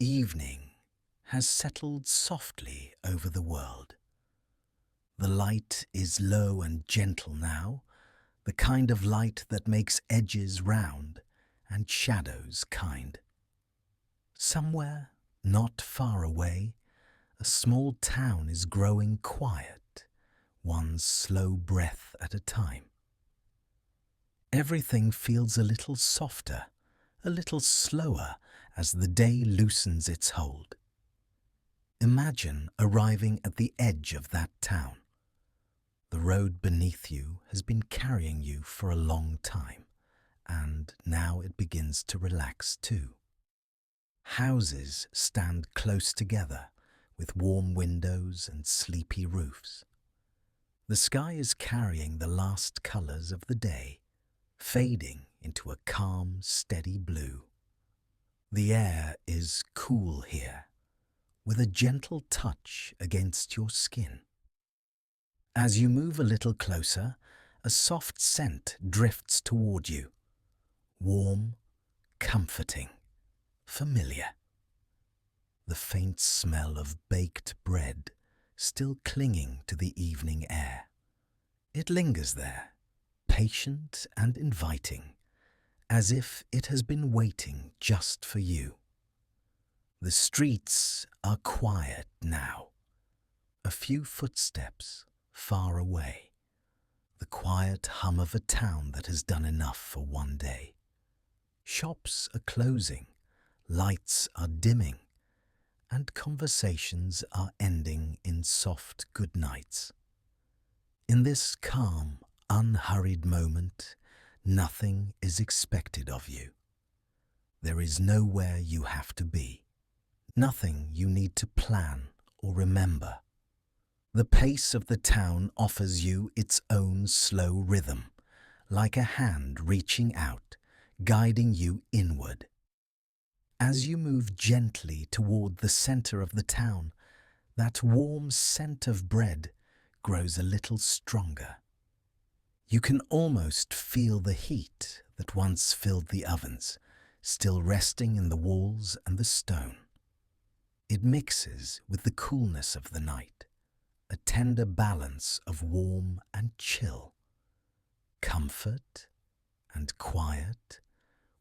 Evening has settled softly over the world. The light is low and gentle now, the kind of light that makes edges round and shadows kind. Somewhere, not far away, a small town is growing quiet, one slow breath at a time. Everything feels a little softer, a little slower as the day loosens its hold. Imagine arriving at the edge of that town. The road beneath you has been carrying you for a long time, and now it begins to relax too. Houses stand close together, with warm windows and sleepy roofs. The sky is carrying the last colors of the day, fading into a calm, steady blue. The air is cool here, with a gentle touch against your skin. As you move a little closer, a soft scent drifts toward you. Warm, comforting, familiar. The faint smell of baked bread still clinging to the evening air. It lingers there, patient and inviting, as if it has been waiting just for you. The streets are quiet now. A few footsteps far away. The quiet hum of a town that has done enough for one day. Shops are closing, lights are dimming, and conversations are ending in soft good nights. In this calm, unhurried moment, nothing is expected of you. There is nowhere you have to be, nothing you need to plan or remember. The pace of the town offers you its own slow rhythm, like a hand reaching out, guiding you inward. As you move gently toward the center of the town, that warm scent of bread grows a little stronger. You can almost feel the heat that once filled the ovens, still resting in the walls and the stone. It mixes with the coolness of the night, a tender balance of warm and chill, comfort and quiet,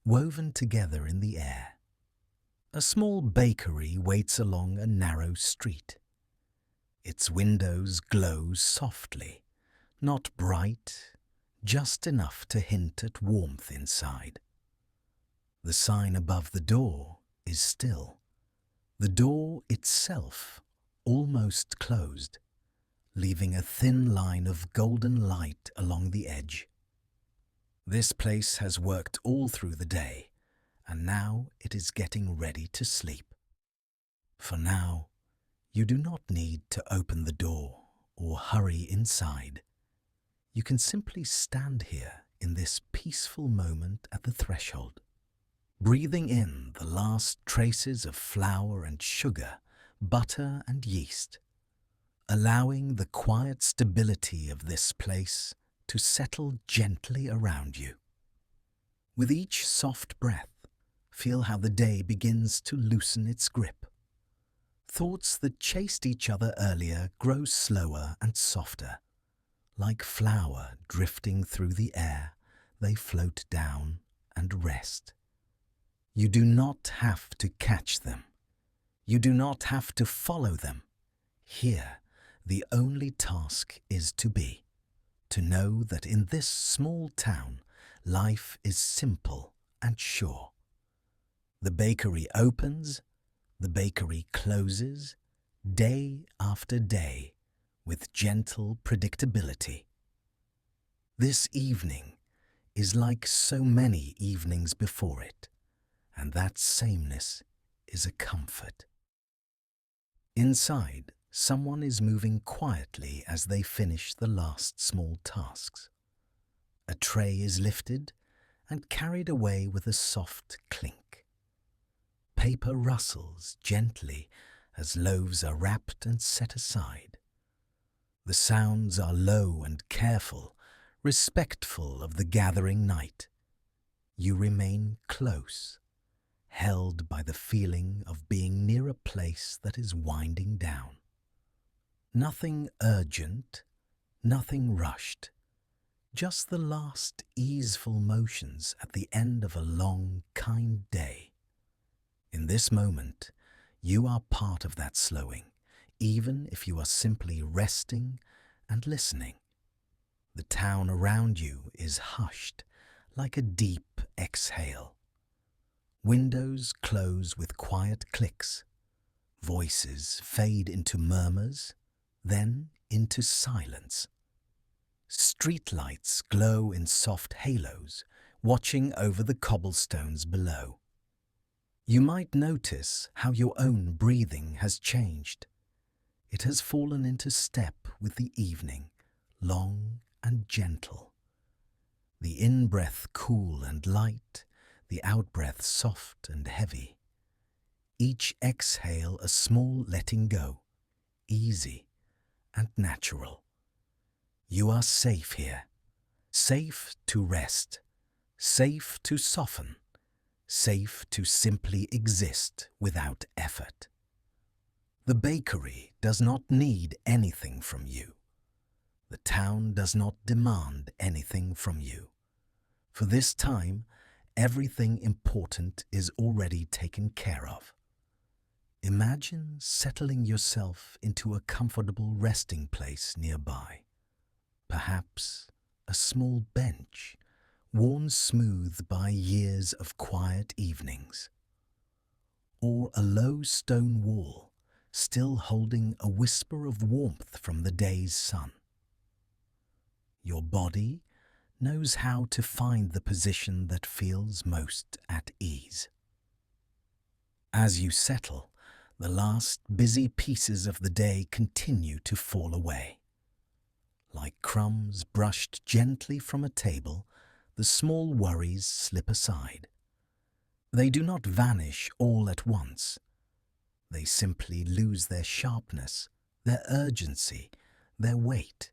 woven together in the air. A small bakery waits along a narrow street. Its windows glow softly, not bright, just enough to hint at warmth inside. The sign above the door is still, the door itself almost closed, leaving a thin line of golden light along the edge. This place has worked all through the day, and now it is getting ready to sleep. For now, you do not need to open the door or hurry inside. You can simply stand here in this peaceful moment at the threshold, breathing in the last traces of flour and sugar, butter and yeast, allowing the quiet stability of this place to settle gently around you. With each soft breath, feel how the day begins to loosen its grip. Thoughts that chased each other earlier grow slower and softer. Like flour drifting through the air, they float down and rest. You do not have to catch them. You do not have to follow them. Here, the only task is to be, to know that in this small town, life is simple and sure. The bakery opens, the bakery closes, day after day, with gentle predictability. This evening is like so many evenings before it, and that sameness is a comfort. Inside, someone is moving quietly as they finish the last small tasks. A tray is lifted and carried away with a soft clink. Paper rustles gently as loaves are wrapped and set aside. The sounds are low and careful, respectful of the gathering night. You remain close, held by the feeling of being near a place that is winding down. Nothing urgent, nothing rushed, just the last easeful motions at the end of a long, kind day. In this moment, you are part of that slowing, even if you are simply resting and listening. The town around you is hushed like a deep exhale. Windows close with quiet clicks. Voices fade into murmurs, then into silence. Streetlights glow in soft halos, watching over the cobblestones below. You might notice how your own breathing has changed. It has fallen into step with the evening, long and gentle. The in-breath cool and light, the out-breath soft and heavy. Each exhale a small letting go, easy and natural. You are safe here, safe to rest, safe to soften, safe to simply exist without effort. The bakery does not need anything from you. The town does not demand anything from you. For this time, everything important is already taken care of. Imagine settling yourself into a comfortable resting place nearby. Perhaps a small bench, worn smooth by years of quiet evenings. Or a low stone wall, still holding a whisper of warmth from the day's sun. Your body knows how to find the position that feels most at ease. As you settle, the last busy pieces of the day continue to fall away. Like crumbs brushed gently from a table, the small worries slip aside. They do not vanish all at once. They simply lose their sharpness, their urgency, their weight.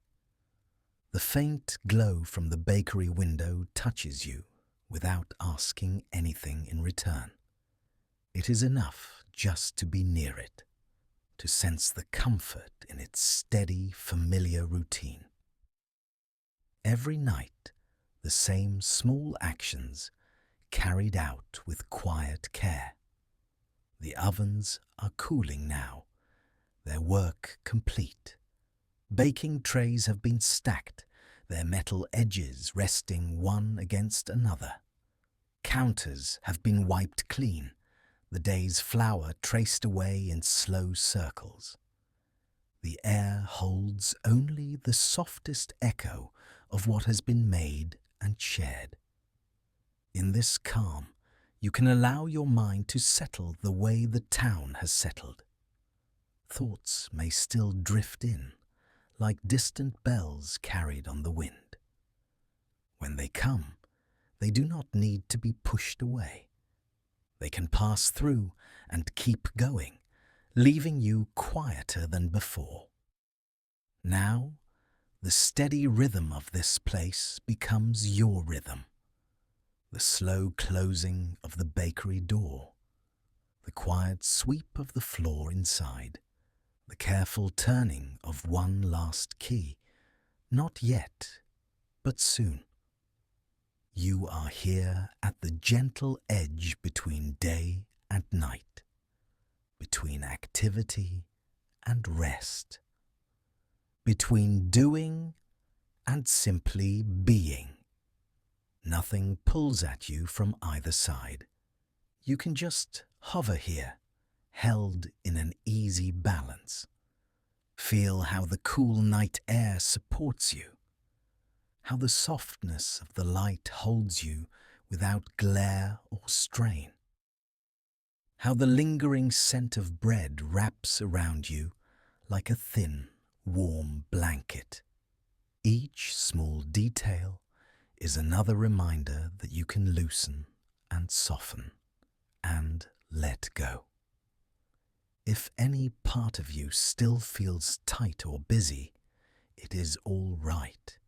The faint glow from the bakery window touches you without asking anything in return. It is enough just to be near it, to sense the comfort in its steady, familiar routine. Every night, the same small actions carried out with quiet care. The ovens are cooling now, their work complete. Baking trays have been stacked, their metal edges resting one against another. Counters have been wiped clean, the day's flour traced away in slow circles. The air holds only the softest echo of what has been made and shared. In this calm, you can allow your mind to settle the way the town has settled. Thoughts may still drift in, like distant bells carried on the wind. When they come, they do not need to be pushed away. They can pass through and keep going, leaving you quieter than before. Now, the steady rhythm of this place becomes your rhythm. The slow closing of the bakery door, the quiet sweep of the floor inside, the careful turning of one last key. Not yet, but soon. You are here at the gentle edge between day and night, between activity and rest, between doing and simply being. Nothing pulls at you from either side. You can just hover here, held in an easy balance. Feel how the cool night air supports you, how the softness of the light holds you without glare or strain, how the lingering scent of bread wraps around you like a thin, warm blanket. Each small detail is another reminder that you can loosen and soften and let go. If any part of you still feels tight or busy, it is all right.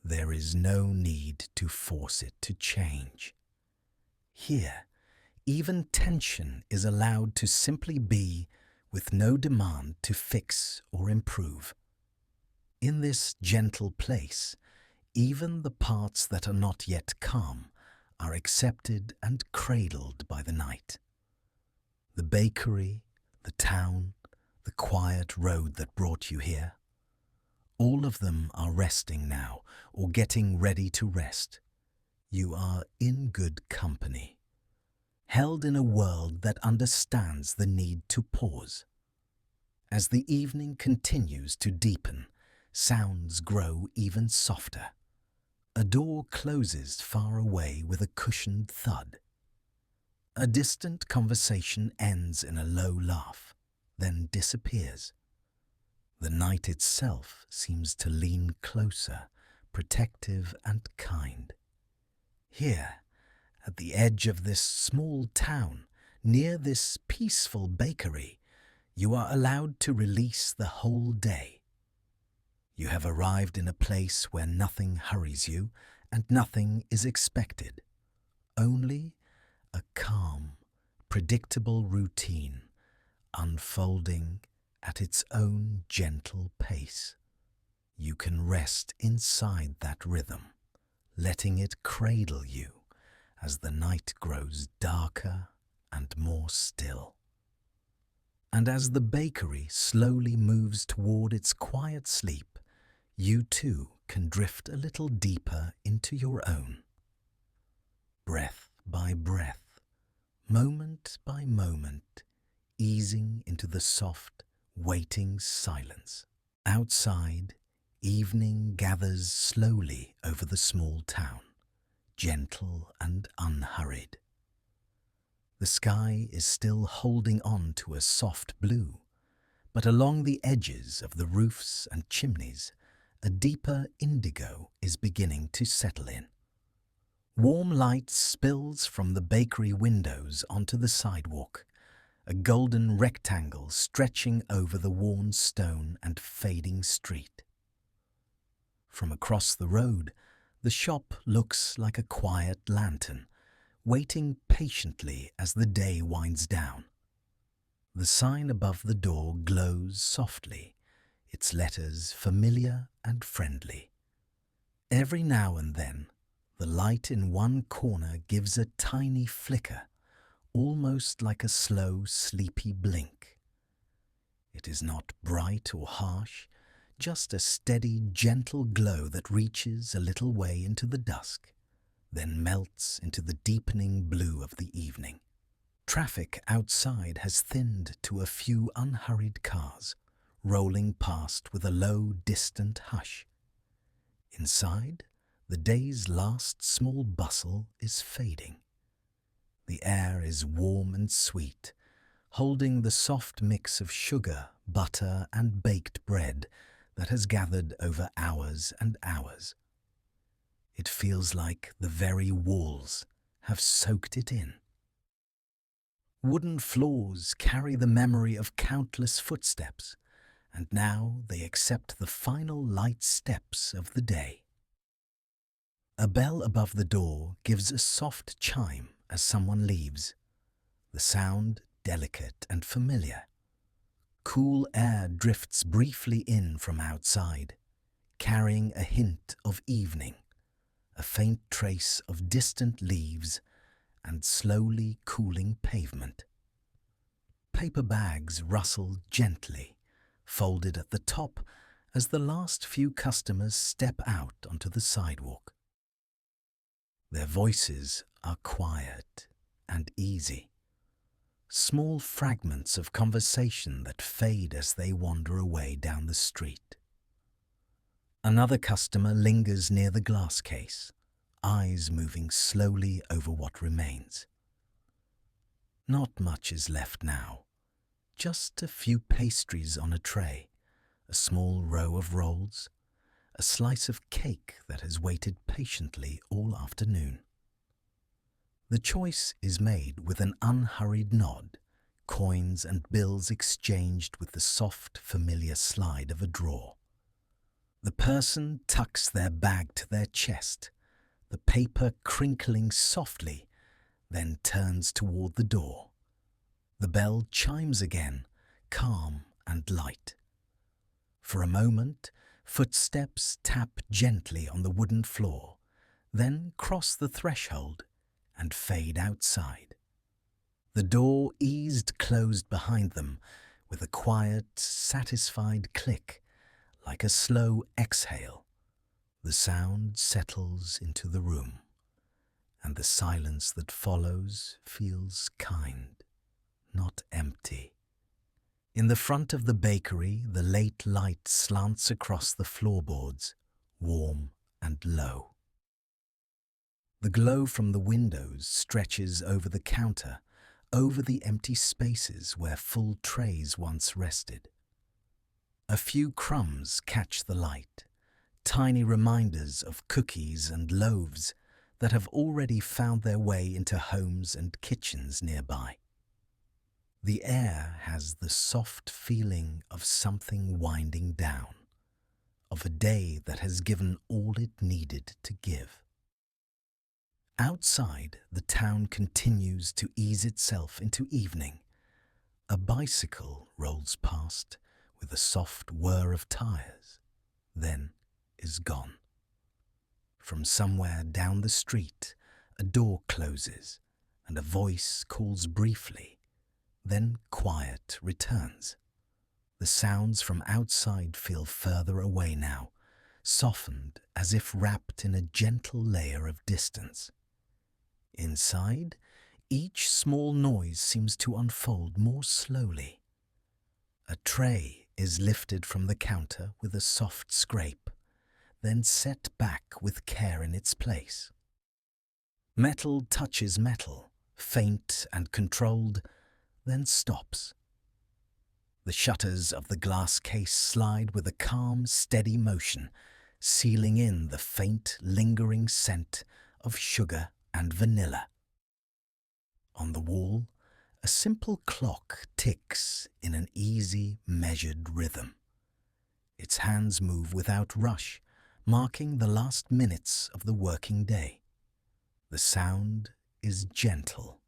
There is no need to force it to change. Here, Even tension is allowed to simply be, with no demand to fix or improve. In this gentle place, even the parts that are not yet calm are accepted and cradled by the night. The bakery, the town, the quiet road that brought you here, all of them are resting now or getting ready to rest. You are in good company, held in a world that understands the need to pause. As the evening continues to deepen, sounds grow even softer. A door closes far away with a cushioned thud. A distant conversation ends in a low laugh, then disappears. The night itself seems to lean closer, protective and kind. Here, at the edge of this small town, near this peaceful bakery, you are allowed to release the whole day. You have arrived in a place where nothing hurries you and nothing is expected. Only a calm, predictable routine unfolding at its own gentle pace. You can rest inside that rhythm, letting it cradle you as the night grows darker and more still. And as the bakery slowly moves toward its quiet sleep, you too can drift a little deeper into your own. Breath by breath, moment by moment, easing into the soft, waiting silence. Outside, evening gathers slowly over the small town, gentle and unhurried. The sky is still holding on to a soft blue, but along the edges of the roofs and chimneys, a deeper indigo is beginning to settle in. Warm light spills from the bakery windows onto the sidewalk, a golden rectangle stretching over the worn stone and fading street. From across the road, the shop looks like a quiet lantern, waiting patiently as the day winds down. The sign above the door glows softly, its letters familiar and friendly. Every now and then, the light in one corner gives a tiny flicker, almost like a slow, sleepy blink. It is not bright or harsh, just a steady, gentle glow that reaches a little way into the dusk, then melts into the deepening blue of the evening. Traffic outside has thinned to a few unhurried cars, rolling past with a low, distant hush. Inside, the day's last small bustle is fading. The air is warm and sweet, holding the soft mix of sugar, butter, and baked bread that has gathered over hours and hours. It feels like the very walls have soaked it in. Wooden floors carry the memory of countless footsteps, and now they accept the final light steps of the day. A bell above the door gives a soft chime as someone leaves, the sound delicate and familiar. Cool air drifts briefly in from outside, carrying a hint of evening, a faint trace of distant leaves and slowly cooling pavement. Paper bags rustle gently, folded at the top as the last few customers step out onto the sidewalk. Their voices are quiet and easy, small fragments of conversation that fade as they wander away down the street. Another customer lingers near the glass case, eyes moving slowly over what remains. Not much is left now, just a few pastries on a tray, a small row of rolls, a slice of cake that has waited patiently all afternoon. The choice is made with an unhurried nod, coins and bills exchanged with the soft, familiar slide of a drawer. The person tucks their bag to their chest, the paper crinkling softly, then turns toward the door. The bell chimes again, calm and light. For a moment, footsteps tap gently on the wooden floor, then cross the threshold and fade outside. The door eased closed behind them with a quiet, satisfied click, like a slow exhale. The sound settles into the room, and the silence that follows feels kind, not empty. In the front of the bakery, the late light slants across the floorboards, warm and low. The glow from the windows stretches over the counter, over the empty spaces where full trays once rested. A few crumbs catch the light, tiny reminders of cookies and loaves that have already found their way into homes and kitchens nearby. The air has the soft feeling of something winding down, of a day that has given all it needed to give. Outside, the town continues to ease itself into evening. A bicycle rolls past with a soft whir of tires, then is gone. From somewhere down the street, a door closes and a voice calls briefly, then quiet returns. The sounds from outside feel further away now, softened as if wrapped in a gentle layer of distance. Inside, each small noise seems to unfold more slowly. A tray is lifted from the counter with a soft scrape, then set back with care in its place. Metal touches metal, faint and controlled, then stops. The shutters of the glass case slide with a calm, steady motion, sealing in the faint, lingering scent of sugar and vanilla. On the wall, a simple clock ticks in an easy, measured rhythm. Its hands move without rush, marking the last minutes of the working day. The sound is gentle,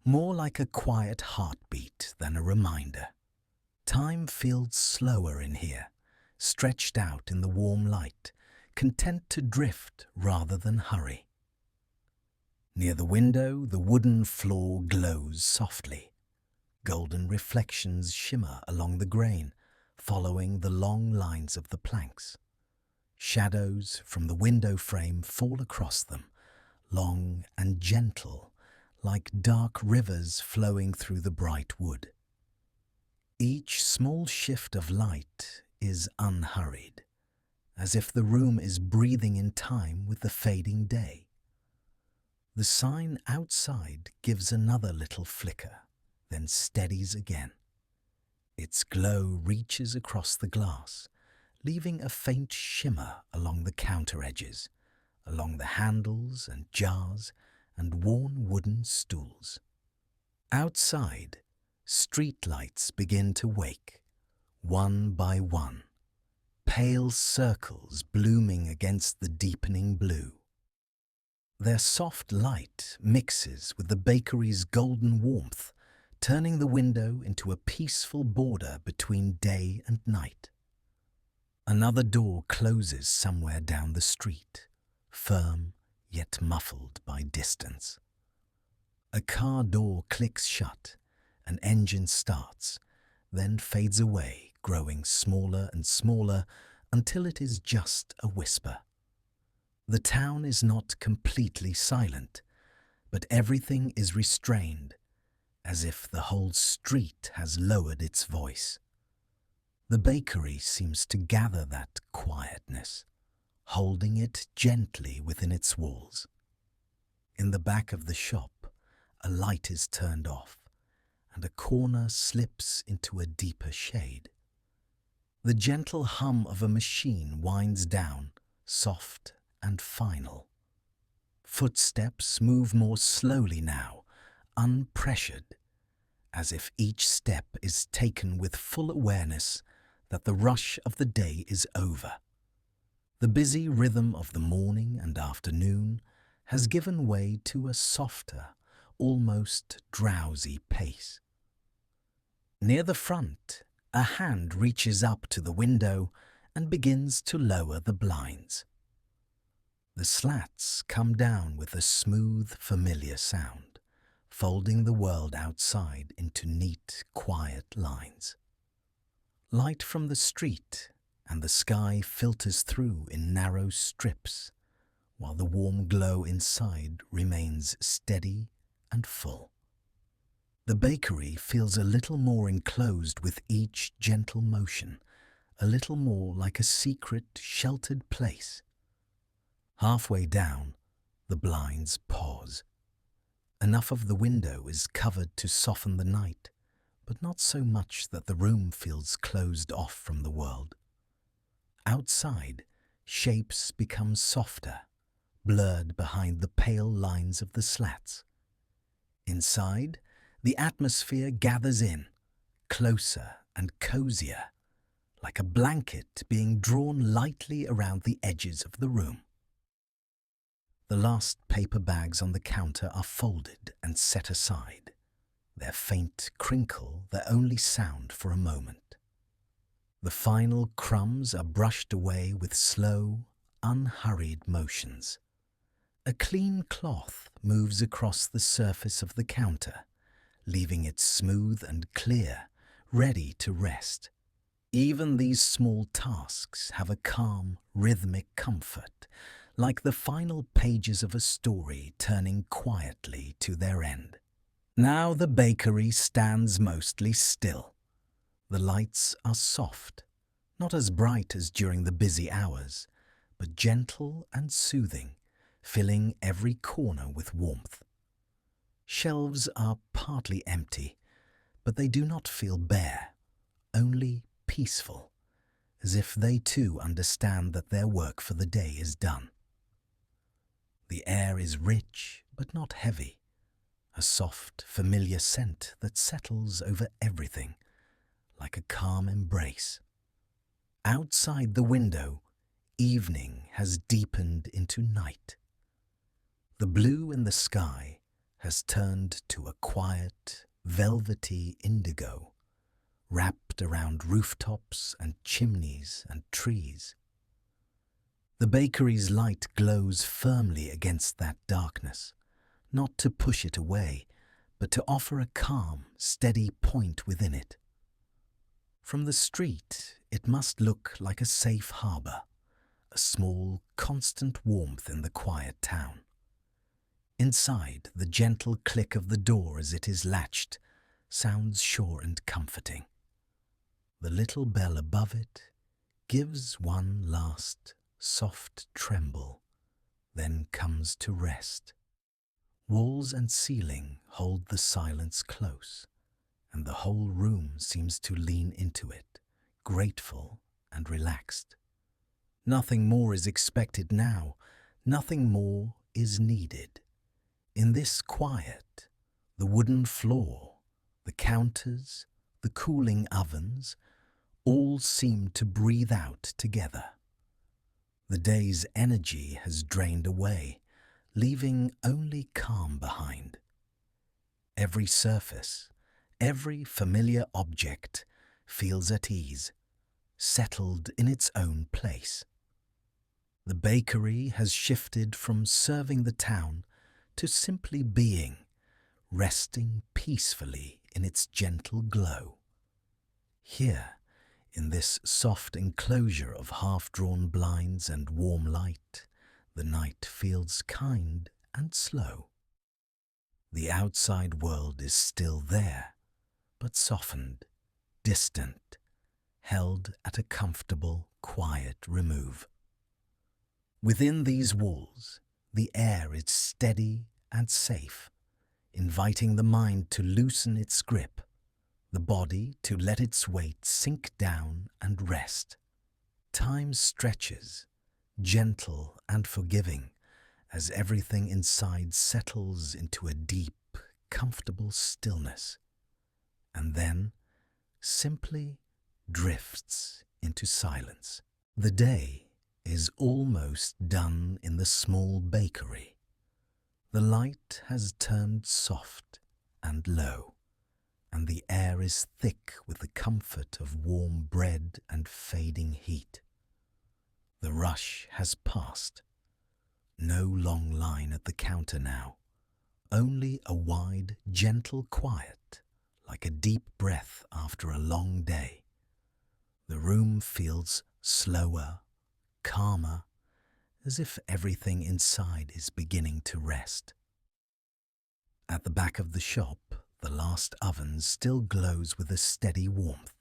more like a quiet heartbeat than a reminder. Time feels slower in here, stretched out in the warm light, content to drift rather than hurry. Near the window, the wooden floor glows softly. Golden reflections shimmer along the grain, following the long lines of the planks. Shadows from the window frame fall across them, long and gentle, like dark rivers flowing through the bright wood. Each small shift of light is unhurried, as if the room is breathing in time with the fading day. The sign outside gives another little flicker, then steadies again. Its glow reaches across the glass, leaving a faint shimmer along the counter edges, along the handles and jars and worn wooden stools. Outside, streetlights begin to wake, one by one, pale circles blooming against the deepening blue. Their soft light mixes with the bakery's golden warmth, turning the window into a peaceful border between day and night. Another door closes somewhere down the street, firm yet muffled by distance. A car door clicks shut, an engine starts, then fades away, growing smaller and smaller until it is just a whisper. The town is not completely silent, but everything is restrained, as if the whole street has lowered its voice. The bakery seems to gather that quietness, holding it gently within its walls. In the back of the shop, a light is turned off, and a corner slips into a deeper shade. The gentle hum of a machine winds down, soft and final. Footsteps move more slowly now, unpressured, as if each step is taken with full awareness that the rush of the day is over. The busy rhythm of the morning and afternoon has given way to a softer, almost drowsy pace. Near the front, a hand reaches up to the window and begins to lower the blinds. The slats come down with a smooth, familiar sound, folding the world outside into neat, quiet lines. Light from the street and the sky filters through in narrow strips, while the warm glow inside remains steady and full. The bakery feels a little more enclosed with each gentle motion, a little more like a secret, sheltered place. Halfway down, the blinds pause. Enough of the window is covered to soften the night, but not so much that the room feels closed off from the world. Outside, shapes become softer, blurred behind the pale lines of the slats. Inside, the atmosphere gathers in, closer and cozier, like a blanket being drawn lightly around the edges of the room. The last paper bags on the counter are folded and set aside, their faint crinkle their only sound for a moment. The final crumbs are brushed away with slow, unhurried motions. A clean cloth moves across the surface of the counter, leaving it smooth and clear, ready to rest. Even these small tasks have a calm, rhythmic comfort, like the final pages of a story turning quietly to their end. Now the bakery stands mostly still. The lights are soft, not as bright as during the busy hours, but gentle and soothing, filling every corner with warmth. Shelves are partly empty, but they do not feel bare, only peaceful, as if they too understand that their work for the day is done. The air is rich but not heavy, a soft, familiar scent that settles over everything, like a calm embrace. Outside the window, evening has deepened into night. The blue in the sky has turned to a quiet, velvety indigo, wrapped around rooftops and chimneys and trees. The bakery's light glows firmly against that darkness, not to push it away, but to offer a calm, steady point within it. From the street, it must look like a safe harbour, a small, constant warmth in the quiet town. Inside, the gentle click of the door as it is latched sounds sure and comforting. The little bell above it gives one last, soft tremble, then comes to rest. Walls and ceiling hold the silence close, and the whole room seems to lean into it, grateful and relaxed. Nothing more is expected now, nothing more is needed. In this quiet, the wooden floor, the counters, the cooling ovens, all seem to breathe out together. The day's energy has drained away, leaving only calm behind. Every surface, every familiar object feels at ease, settled in its own place. The bakery has shifted from serving the town to simply being, resting peacefully in its gentle glow. Here, in this soft enclosure of half-drawn blinds and warm light, the night feels kind and slow. The outside world is still there, but softened, distant, held at a comfortable, quiet remove. Within these walls, the air is steady and safe, inviting the mind to loosen its grip, the body to let its weight sink down and rest. Time stretches, gentle and forgiving, as everything inside settles into a deep, comfortable stillness, and then simply drifts into silence. The day is almost done in the small bakery. The light has turned soft and low, and the air is thick with the comfort of warm bread and fading heat. The rush has passed. No long line at the counter now, only a wide, gentle quiet, like a deep breath after a long day. The room feels slower, calmer, as if everything inside is beginning to rest. At the back of the shop, the last oven still glows with a steady warmth.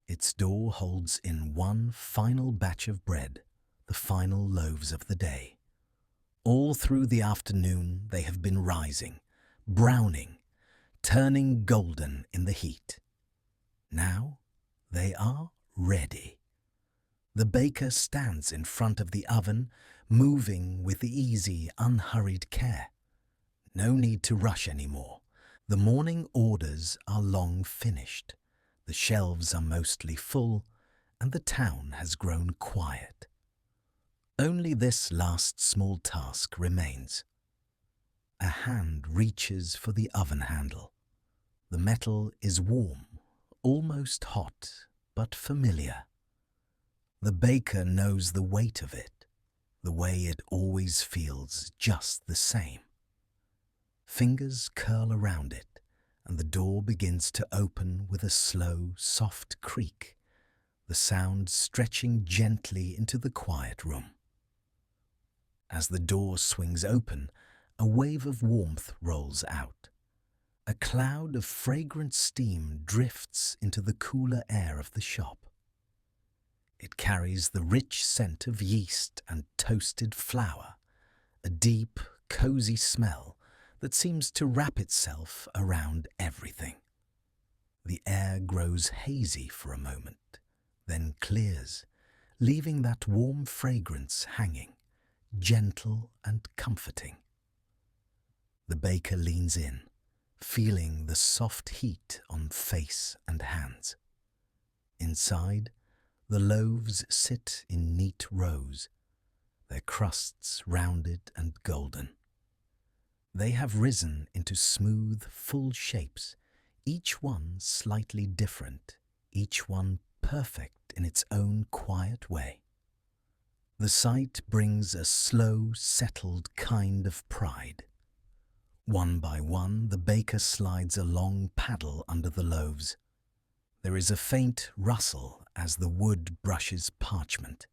Its door holds in one final batch of bread, the final loaves of the day. All through the afternoon they have been rising, browning, turning golden in the heat. Now they are ready. The baker stands in front of the oven, moving with easy, unhurried care. No need to rush anymore. The morning orders are long finished. The shelves are mostly full, and the town has grown quiet. Only this last small task remains. A hand reaches for the oven handle. The metal is warm, almost hot, but familiar. The baker knows the weight of it, the way it always feels just the same. Fingers curl around it, and the door begins to open with a slow, soft creak, the sound stretching gently into the quiet room. As the door swings open, a wave of warmth rolls out. A cloud of fragrant steam drifts into the cooler air of the shop. It carries the rich scent of yeast and toasted flour, a deep, cozy smell that seems to wrap itself around everything. The air grows hazy for a moment, then clears, leaving that warm fragrance hanging, gentle and comforting. The baker leans in, feeling the soft heat on face and hands. Inside, the loaves sit in neat rows, their crusts rounded and golden. They have risen into smooth, full shapes, each one slightly different, each one perfect in its own quiet way. The sight brings a slow, settled kind of pride. One by one, the baker slides a long paddle under the loaves. There is a faint rustle as the wood brushes parchment.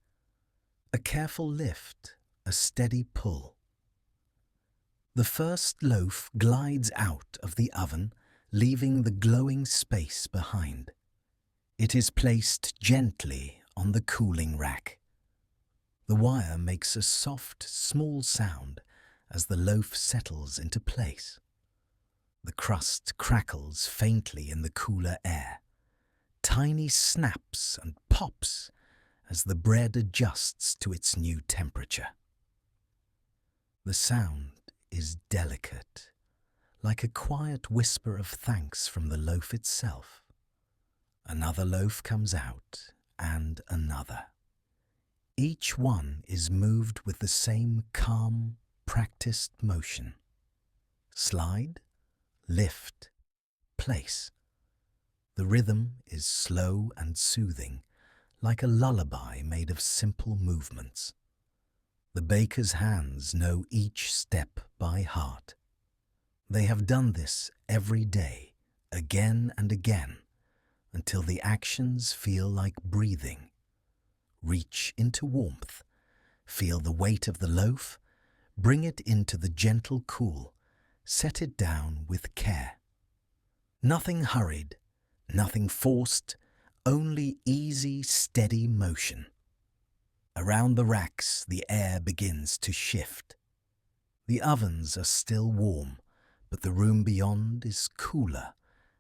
A careful lift, a steady pull. The first loaf glides out of the oven, leaving the glowing space behind. It is placed gently on the cooling rack. The wire makes a soft, small sound as the loaf settles into place. The crust crackles faintly in the cooler air. Tiny snaps and pops as the bread adjusts to its new temperature. The sound is delicate, like a quiet whisper of thanks from the loaf itself. Another loaf comes out, and another. Each one is moved with the same calm, practiced motion. Slide, lift, place. The rhythm is slow and soothing, like a lullaby made of simple movements. The baker's hands know each step by heart. They have done this every day, again and again, until the actions feel like breathing. Reach into warmth, feel the weight of the loaf, bring it into the gentle cool, set it down with care. Nothing hurried, nothing forced, only easy, steady motion. Around the racks, the air begins to shift. The ovens are still warm, but the room beyond is cooler,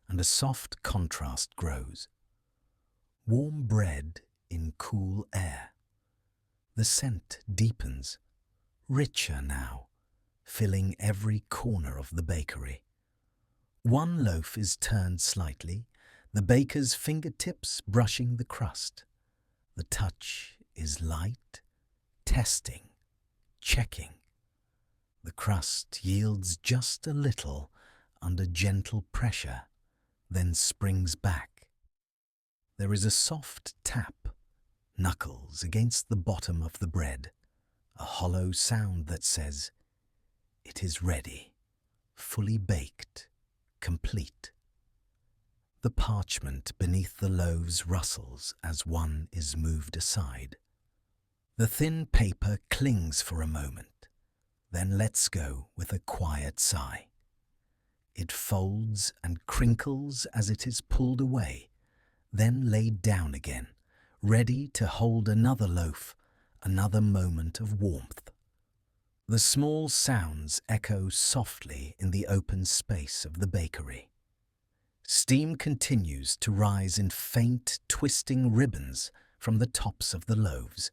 and a soft contrast grows. Warm bread in cool air. The scent deepens, richer now, filling every corner of the bakery. One loaf is turned slightly, the baker's fingertips brushing the crust. The touch is light, testing, checking. The crust yields just a little under gentle pressure, then springs back. There is a soft tap, knuckles against the bottom of the bread, a hollow sound that says, "It is ready, fully baked, complete." The parchment beneath the loaves rustles as one is moved aside. The thin paper clings for a moment, then lets go with a quiet sigh. It folds and crinkles as it is pulled away, then laid down again, ready to hold another loaf, another moment of warmth. The small sounds echo softly in the open space of the bakery. Steam continues to rise in faint, twisting ribbons from the tops of the loaves.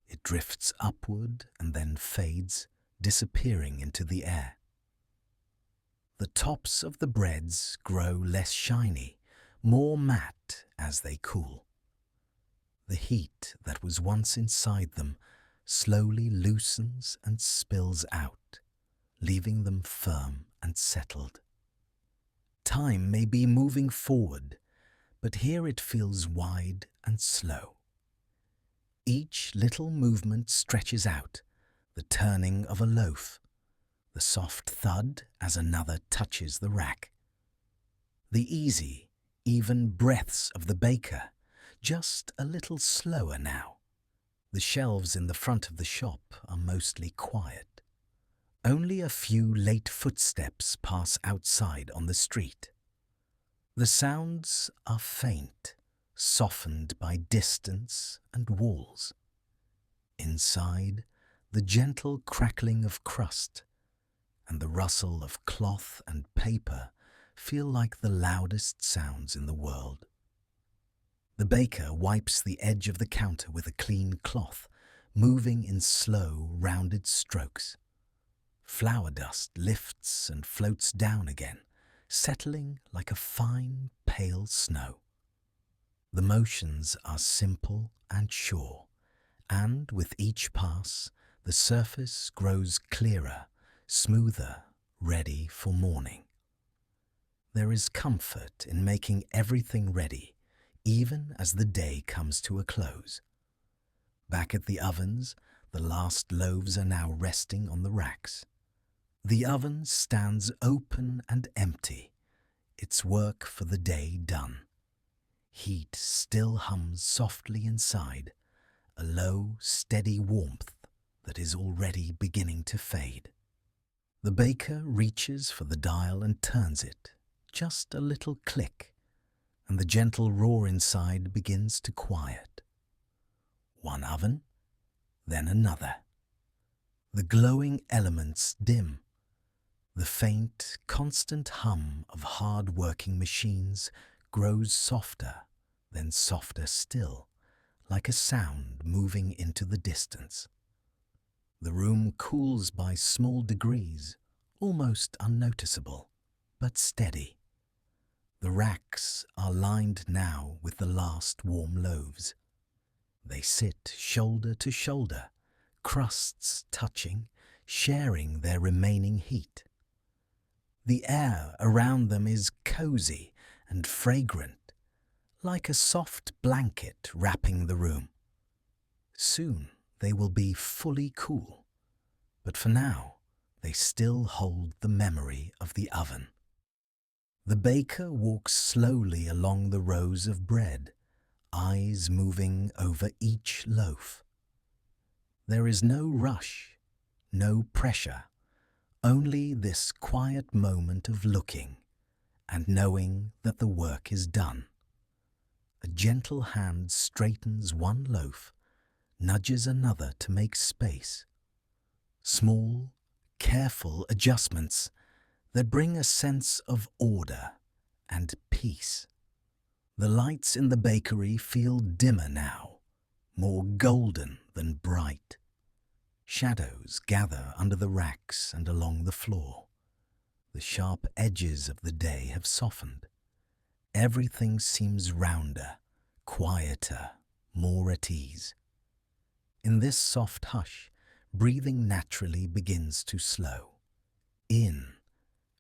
It drifts upward and then fades, disappearing into the air. The tops of the breads grow less shiny, more matte as they cool. The heat that was once inside them slowly loosens and spills out, leaving them firm and settled. Time may be moving forward, but here it feels wide and slow. Each little movement stretches out, the turning of a loaf, the soft thud as another touches the rack. The easy, even breaths of the baker, just a little slower now. The shelves in the front of the shop are mostly quiet. Only a few late footsteps pass outside on the street. The sounds are faint, softened by distance and walls. Inside, the gentle crackling of crust and the rustle of cloth and paper feel like the loudest sounds in the world. The baker wipes the edge of the counter with a clean cloth, moving in slow, rounded strokes. Flour dust lifts and floats down again, settling like a fine, pale snow. The motions are simple and sure, and with each pass, the surface grows clearer, smoother, ready for morning. There is comfort in making everything ready, even as the day comes to a close. Back at the ovens, the last loaves are now resting on the racks. The oven stands open and empty, its work for the day done. Heat still hums softly inside, a low, steady warmth that is already beginning to fade. The baker reaches for the dial and turns it, just a little click, and the gentle roar inside begins to quiet. One oven, then another. The glowing elements dim. The faint, constant hum of hard-working machines grows softer, then softer still, like a sound moving into the distance. The room cools by small degrees, almost unnoticeable, but steady. The racks are lined now with the last warm loaves. They sit shoulder to shoulder, crusts touching, sharing their remaining heat. The air around them is cozy and fragrant, like a soft blanket wrapping the room. Soon they will be fully cool, but for now they still hold the memory of the oven. The baker walks slowly along the rows of bread, eyes moving over each loaf. There is no rush, no pressure, only this quiet moment of looking and knowing that the work is done. A gentle hand straightens one loaf, nudges another to make space. Small, careful adjustments that bring a sense of order and peace. The lights in the bakery feel dimmer now, more golden than bright. Shadows gather under the racks and along the floor. The sharp edges of the day have softened. Everything seems rounder, quieter, more at ease. In this soft hush, breathing naturally begins to slow, in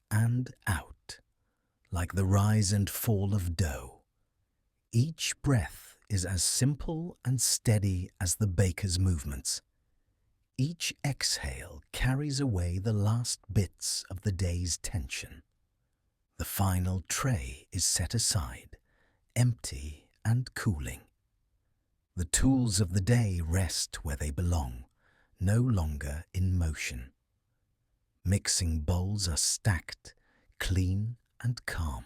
and out, like the rise and fall of dough. Each breath is as simple and steady as the baker's movements. Each exhale carries away the last bits of the day's tension. The final tray is set aside, empty and cooling. The tools of the day rest where they belong, no longer in motion. Mixing bowls are stacked, clean and calm.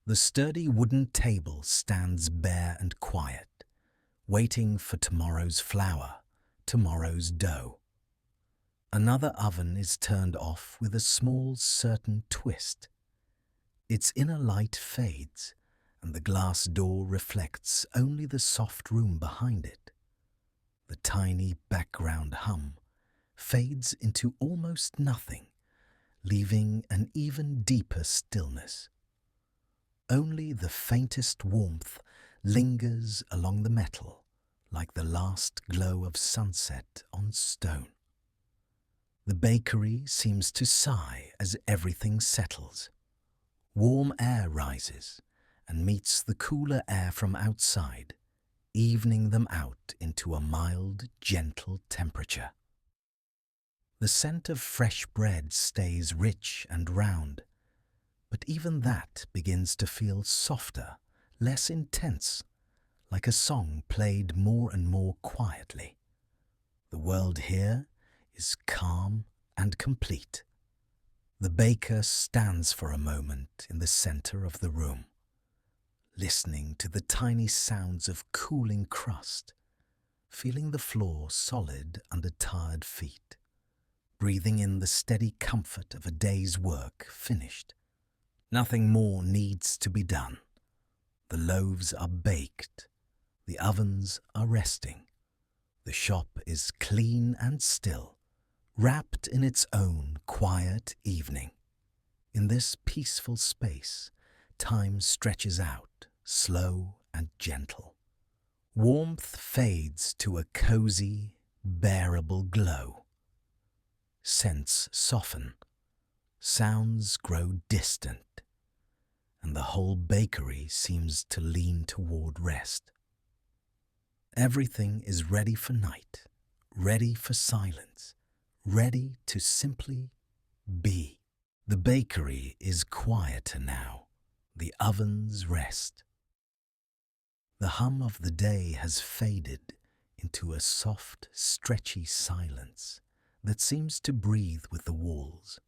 The sturdy wooden table stands bare and quiet, waiting for tomorrow's flour, tomorrow's dough. Another oven is turned off with a small, certain twist. Its inner light fades, and the glass door reflects only the soft room behind it. The tiny background hum fades into almost nothing, leaving an even deeper stillness. Only the faintest warmth lingers along the metal, like the last glow of sunset on stone. The bakery seems to sigh as everything settles. Warm air rises and meets the cooler air from outside, evening them out into a mild, gentle temperature. The scent of fresh bread stays rich and round, but even that begins to feel softer, less intense, like a song played more and more quietly. The world here is calm and complete. The baker stands for a moment in the center of the room, listening to the tiny sounds of cooling crust, feeling the floor solid under tired feet, breathing in the steady comfort of a day's work finished. Nothing more needs to be done. The loaves are baked. The ovens are resting. The shop is clean and still, wrapped in its own quiet evening. In this peaceful space, time stretches out, slow and gentle. Warmth fades to a cozy, bearable glow. Scents soften, sounds grow distant, and the whole bakery seems to lean toward rest. Everything is ready for night, ready for silence, ready to simply be. The bakery is quieter now. The ovens rest. The hum of the day has faded into a soft, stretchy silence that seems to breathe with the walls.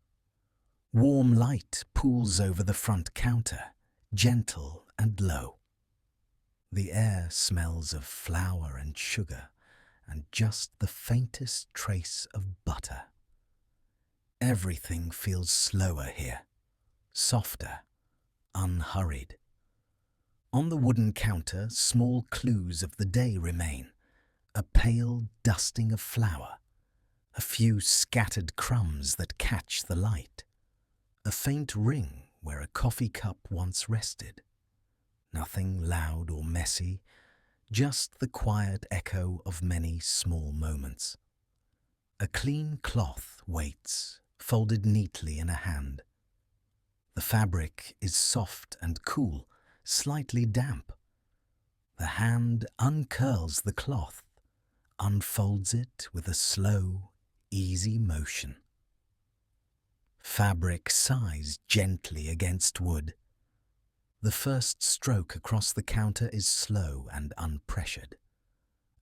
Warm light pools over the front counter, gentle and low. The air smells of flour and sugar and just the faintest trace of butter. Everything feels slower here, softer, unhurried. On the wooden counter, small clues of the day remain: a pale dusting of flour, a few scattered crumbs that catch the light, a faint ring where a coffee cup once rested. Nothing loud or messy, just the quiet echo of many small moments. A clean cloth waits, folded neatly in a hand. The fabric is soft and cool, slightly damp. The hand uncurls the cloth, unfolds it with a slow, easy motion. Fabric sighs gently against wood. The first stroke across the counter is slow and unpressured.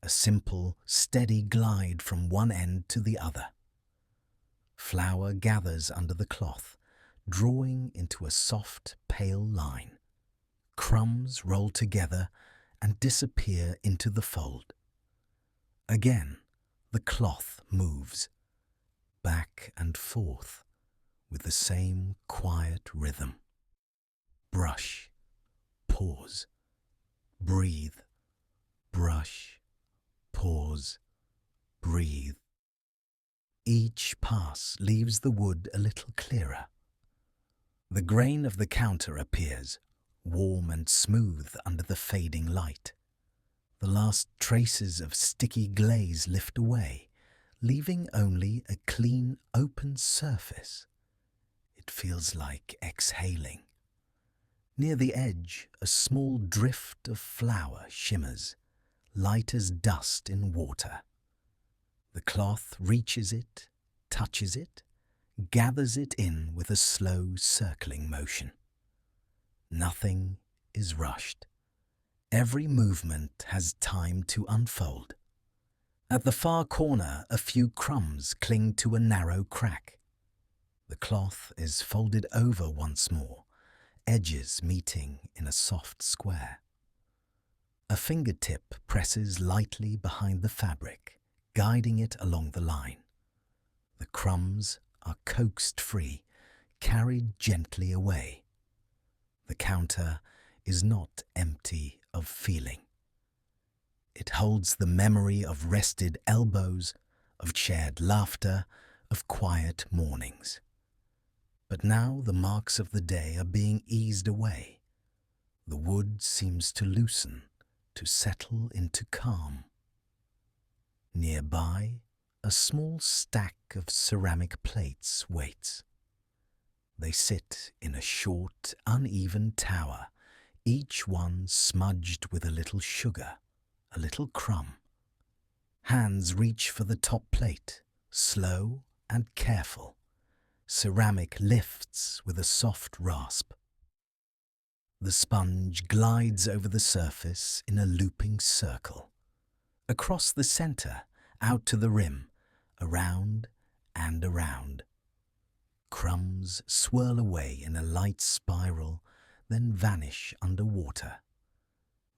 A simple, steady glide from one end to the other. Flour gathers under the cloth, drawing into a soft, pale line. Crumbs roll together and disappear into the fold. Again, the cloth moves, back and forth, with the same quiet rhythm. Brush, pause, breathe, brush, pause, breathe. Each pass leaves the wood a little clearer. The grain of the counter appears, warm and smooth under the fading light. The last traces of sticky glaze lift away, leaving only a clean, open surface. It feels like exhaling. Near the edge, a small drift of flour shimmers, light as dust in water. The cloth reaches it, touches it, gathers it in with a slow circling motion. Nothing is rushed. Every movement has time to unfold. At the far corner, a few crumbs cling to a narrow crack. The cloth is folded over once more, edges meeting in a soft square. A fingertip presses lightly behind the fabric, guiding it along the line. The crumbs are coaxed free, carried gently away. The counter is not empty of feeling. It holds the memory of rested elbows, of shared laughter, of quiet mornings. But now the marks of the day are being eased away. The wood seems to loosen, to settle into calm. Nearby, a small stack of ceramic plates waits. They sit in a short, uneven tower, each one smudged with a little sugar, a little crumb. Hands reach for the top plate, slow and careful. Ceramic lifts with a soft rasp. The sponge glides over the surface in a looping circle. Across the center, out to the rim, around and around. Crumbs swirl away in a light spiral, then vanish under water.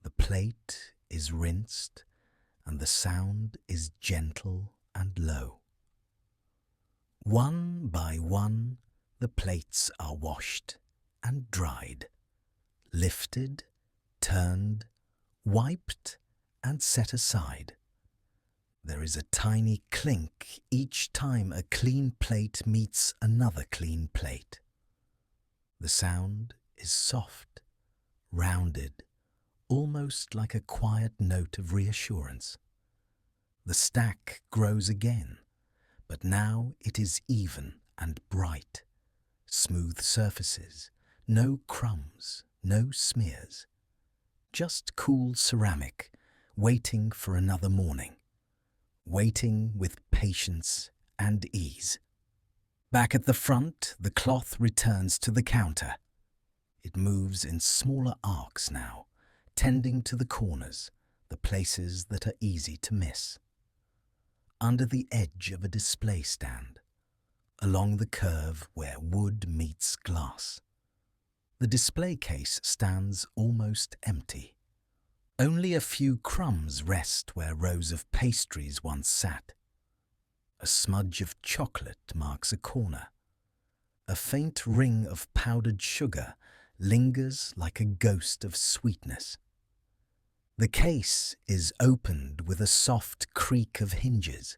The plate is rinsed, and the sound is gentle and low. One by one, the plates are washed and dried, lifted, turned, wiped, and set aside. There is a tiny clink each time a clean plate meets another clean plate. The sound is soft, rounded, almost like a quiet note of reassurance. The stack grows again, but now it is even and bright. Smooth surfaces, no crumbs, no smears. Just cool ceramic, waiting for another morning. Waiting with patience and ease. Back at the front, the cloth returns to the counter. It moves in smaller arcs now, tending to the corners, the places that are easy to miss. Under the edge of a display stand, along the curve where wood meets glass. The display case stands almost empty. Only a few crumbs rest where rows of pastries once sat. A smudge of chocolate marks a corner. A faint ring of powdered sugar lingers like a ghost of sweetness. The case is opened with a soft creak of hinges.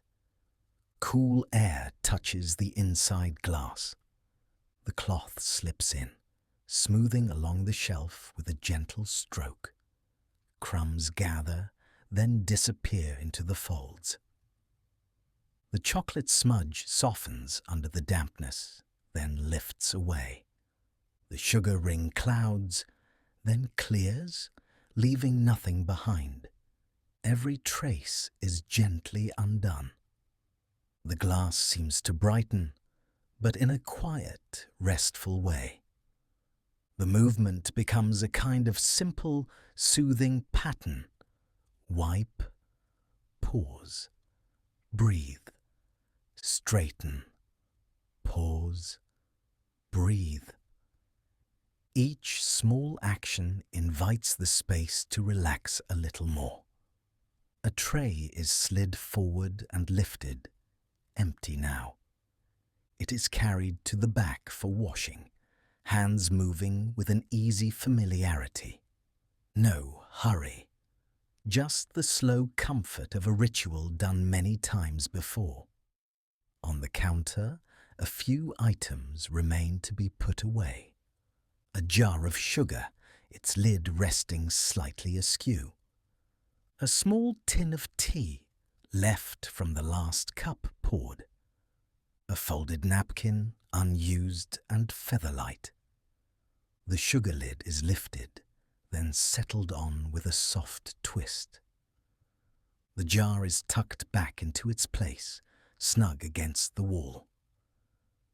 Cool air touches the inside glass. The cloth slips in, smoothing along the shelf with a gentle stroke. Crumbs gather, then disappear into the folds. The chocolate smudge softens under the dampness, then lifts away. The sugar ring clouds, then clears, leaving nothing behind. Every trace is gently undone. The glass seems to brighten, but in a quiet, restful way. The movement becomes a kind of simple, soothing pattern. Wipe, pause, breathe, straighten, pause, breathe. Each small action invites the space to relax a little more. A tray is slid forward and lifted, empty now. It is carried to the back for washing, hands moving with an easy familiarity. No hurry, just the slow comfort of a ritual done many times before. On the counter, a few items remain to be put away. A jar of sugar, its lid resting slightly askew. A small tin of tea, left from the last cup poured, a folded napkin, unused and featherlight. The sugar lid is lifted, then settled on with a soft twist. The jar is tucked back into its place, snug against the wall.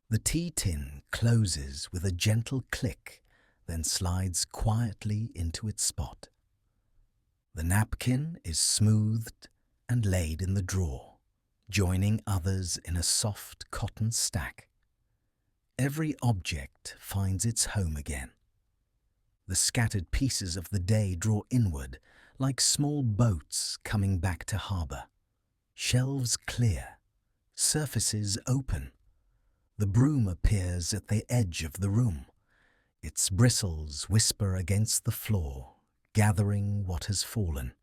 The tea tin closes with a gentle click, then slides quietly into its spot. The napkin is smoothed and laid in the drawer, joining others in a soft cotton stack. Every object finds its home again. The scattered pieces of the day draw inward, like small boats coming back to harbour. Shelves clear, surfaces open. The broom appears at the edge of the room. Its bristles whisper against the floor, gathering what has fallen.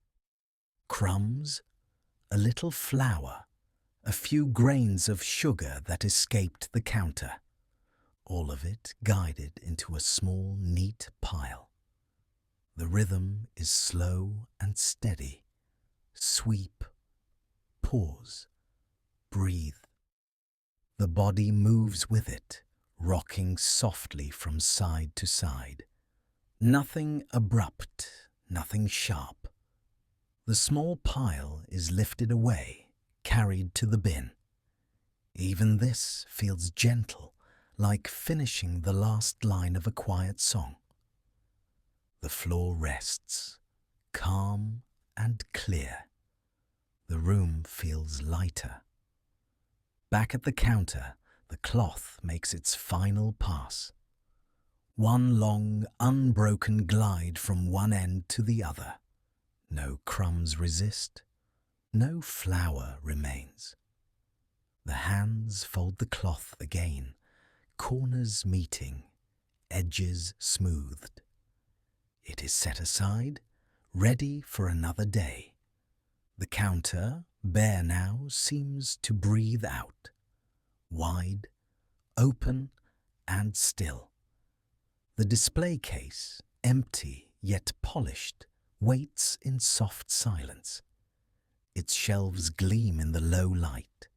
Crumbs, a little flour, a few grains of sugar that escaped the counter, all of it guided into a small, neat pile. The rhythm is slow and steady. Sweep, pause, breathe. The body moves with it, rocking softly from side to side. Nothing abrupt, nothing sharp. The small pile is lifted away, carried to the bin. Even this feels gentle, like finishing the last line of a quiet song. The floor rests, calm and clear. The room feels lighter. Back at the counter, the cloth makes its final pass. One long, unbroken glide from one end to the other. No crumbs resist, no flour remains. The hands fold the cloth again, corners meeting, edges smoothed. It is set aside, ready for another day. The counter, bare now, seems to breathe out, wide, open and still. The display case, empty yet polished, waits in soft silence. Its shelves gleam in the low light.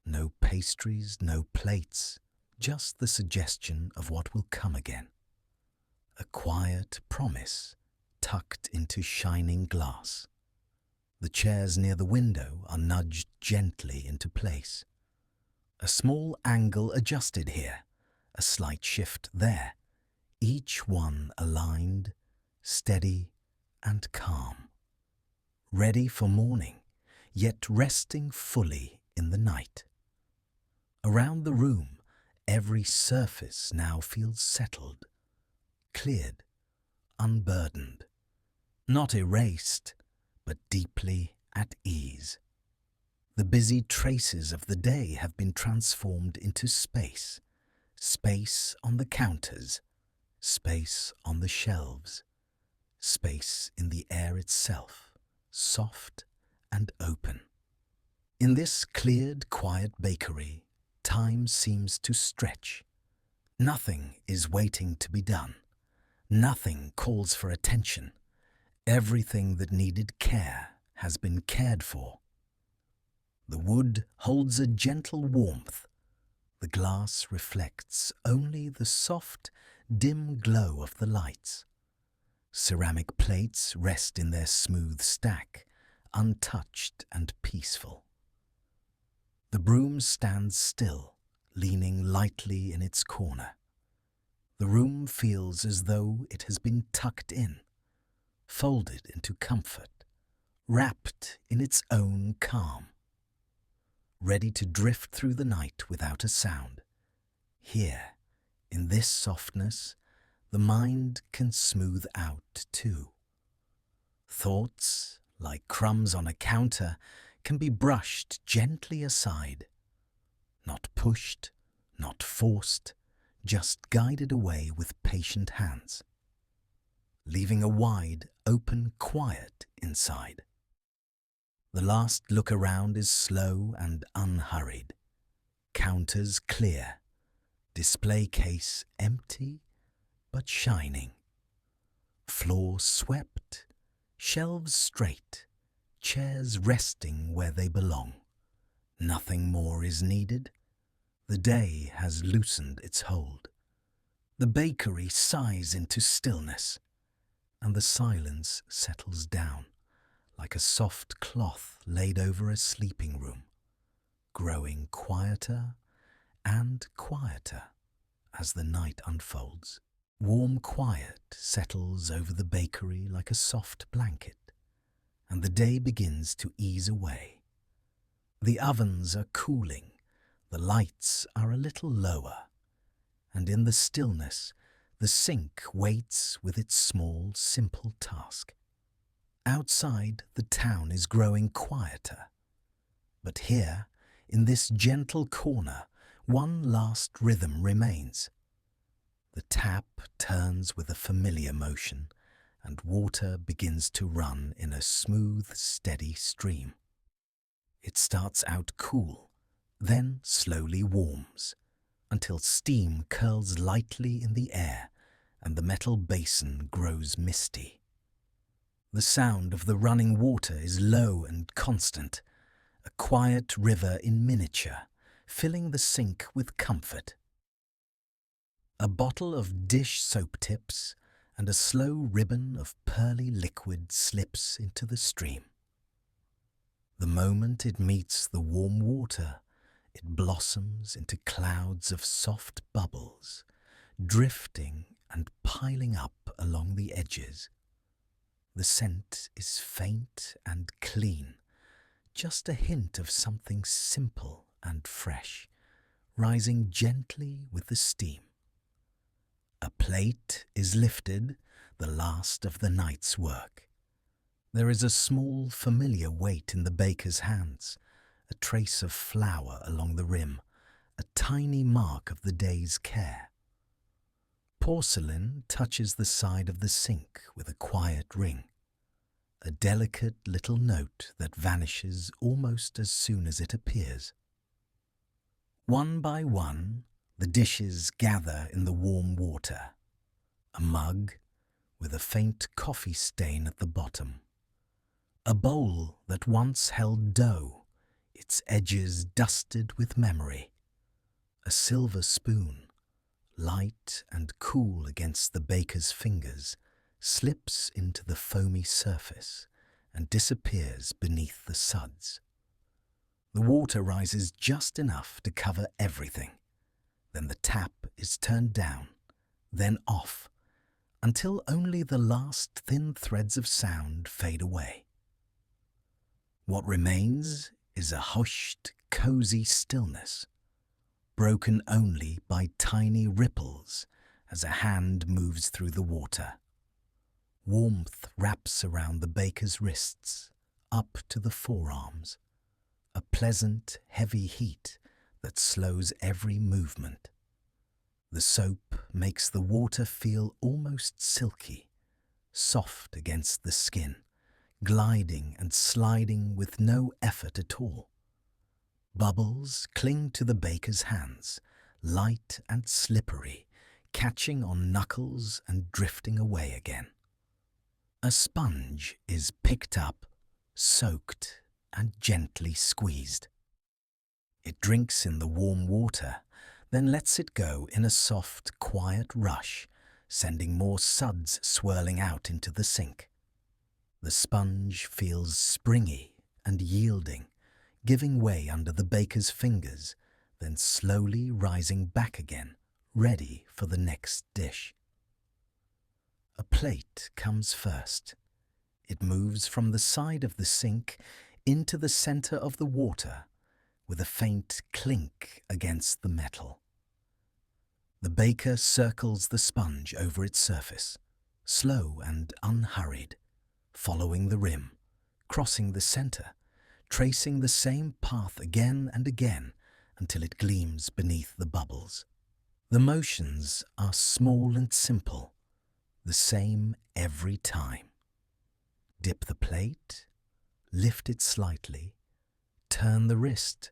No pastries, no plates, just the suggestion of what will come again. A quiet promise tucked into shining glass. The chairs near the window are nudged gently into place. A small angle adjusted here, a slight shift there, each one aligned, steady and calm. Ready for morning, yet resting fully in the night. Around the room, every surface now feels settled, cleared, unburdened, not erased, but deeply at ease. The busy traces of the day have been transformed into space, space on the counters, space on the shelves, space in the air itself, soft and open. In this cleared, quiet bakery, time seems to stretch. Nothing is waiting to be done. Nothing calls for attention. Everything that needed care has been cared for. The wood holds a gentle warmth. The glass reflects only the soft, dim glow of the lights. Ceramic plates rest in their smooth stack, untouched and peaceful. The broom stands still, leaning lightly in its corner. The room feels as though it has been tucked in, folded into comfort, wrapped in its own calm. Ready to drift through the night without a sound. Here, in this softness, the mind can smooth out too. Thoughts, like crumbs on a counter, can be brushed gently aside. Not pushed, not forced, just guided away with patient hands, leaving a wide, open quiet inside. The last look around is slow and unhurried. Counters clear, display case empty but shining. Floor swept, shelves straight, chairs resting where they belong. Nothing more is needed. The day has loosened its hold. The bakery sighs into stillness, and the silence settles down like a soft cloth laid over a sleeping room, growing quieter and quieter as the night unfolds. Warm quiet settles over the bakery like a soft blanket, and the day begins to ease away. The ovens are cooling, the lights are a little lower, and in the stillness, the sink waits with its small, simple task. Outside, the town is growing quieter. But here, in this gentle corner, one last rhythm remains. The tap turns with a familiar motion, and water begins to run in a smooth, steady stream. It starts out cool, then slowly warms, until steam curls lightly in the air and the metal basin grows misty. The sound of the running water is low and constant, a quiet river in miniature, filling the sink with comfort. A bottle of dish soap tips and a slow ribbon of pearly liquid slips into the stream. The moment it meets the warm water, it blossoms into clouds of soft bubbles, drifting and piling up along the edges. The scent is faint and clean, just a hint of something simple and fresh, rising gently with the steam. A plate is lifted, the last of the night's work. There is a small, familiar weight in the baker's hands, a trace of flour along the rim, a tiny mark of the day's care. Porcelain touches the side of the sink with a quiet ring, a delicate little note that vanishes almost as soon as it appears. One by one, the dishes gather in the warm water. A mug with a faint coffee stain at the bottom. A bowl that once held dough, its edges dusted with memory. A silver spoon, light and cool against the baker's fingers, slips into the foamy surface and disappears beneath the suds. The water rises just enough to cover everything. Then the tap is turned down, then off, until only the last thin threads of sound fade away. What remains is a hushed, cozy stillness, broken only by tiny ripples as a hand moves through the water. Warmth wraps around the baker's wrists, up to the forearms, a pleasant, heavy heat that slows every movement. The soap makes the water feel almost silky, soft against the skin, gliding and sliding with no effort at all. Bubbles cling to the baker's hands, light and slippery, catching on knuckles and drifting away again. A sponge is picked up, soaked and gently squeezed. It drinks in the warm water, then lets it go in a soft, quiet rush, sending more suds swirling out into the sink. The sponge feels springy and yielding, giving way under the baker's fingers, then slowly rising back again, ready for the next dish. A plate comes first. It moves from the side of the sink into the center of the water, with a faint clink against the metal. The baker circles the sponge over its surface, slow and unhurried, following the rim, crossing the center, tracing the same path again and again until it gleams beneath the bubbles. The motions are small and simple, the same every time. Dip the plate, lift it slightly, turn the wrist,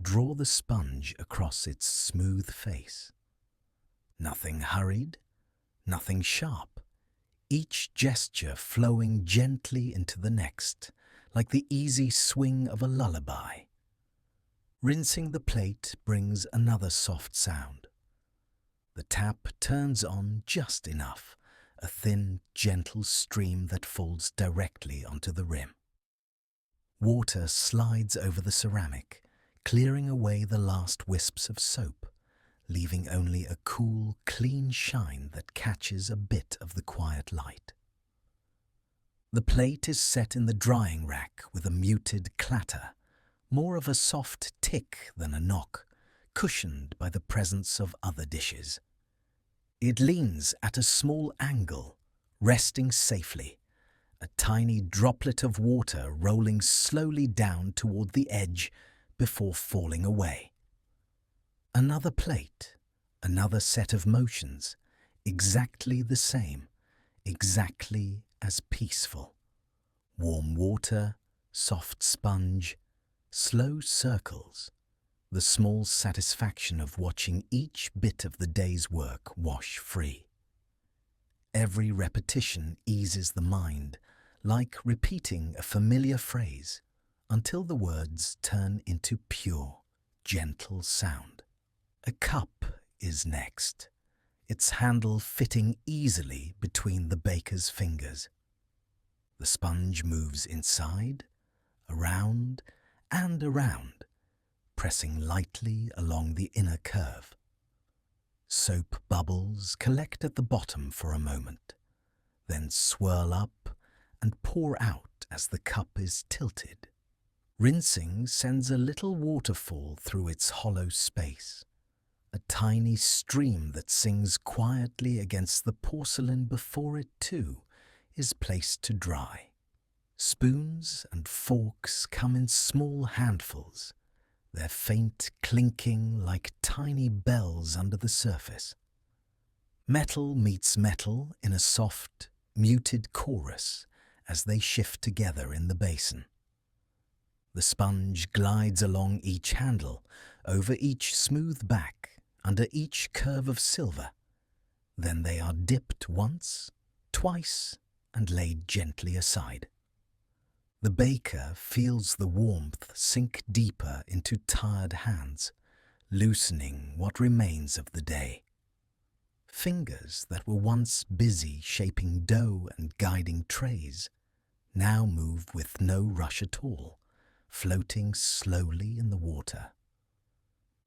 draw the sponge across its smooth face. Nothing hurried, nothing sharp, each gesture flowing gently into the next, like the easy swing of a lullaby. Rinsing the plate brings another soft sound. The tap turns on just enough, a thin, gentle stream that falls directly onto the rim. Water slides over the ceramic, clearing away the last wisps of soap, leaving only a cool, clean shine that catches a bit of the quiet light. The plate is set in the drying rack with a muted clatter, more of a soft tick than a knock, cushioned by the presence of other dishes. It leans at a small angle, resting safely, a tiny droplet of water rolling slowly down toward the edge before falling away. Another plate, another set of motions, exactly the same, exactly as peaceful. Warm water, soft sponge, slow circles, the small satisfaction of watching each bit of the day's work wash free. Every repetition eases the mind, like repeating a familiar phrase, until the words turn into pure, gentle sound. A cup is next, its handle fitting easily between the baker's fingers. The sponge moves inside, around, and around, pressing lightly along the inner curve. Soap bubbles collect at the bottom for a moment, then swirl up and pour out as the cup is tilted. Rinsing sends a little waterfall through its hollow space, a tiny stream that sings quietly against the porcelain before it, too, is placed to dry. Spoons and forks come in small handfuls, their faint clinking like tiny bells under the surface. Metal meets metal in a soft, muted chorus as they shift together in the basin. The sponge glides along each handle, over each smooth back, under each curve of silver. Then they are dipped once, twice, and laid gently aside. The baker feels the warmth sink deeper into tired hands, loosening what remains of the day. Fingers that were once busy shaping dough and guiding trays now move with no rush at all, floating slowly in the water.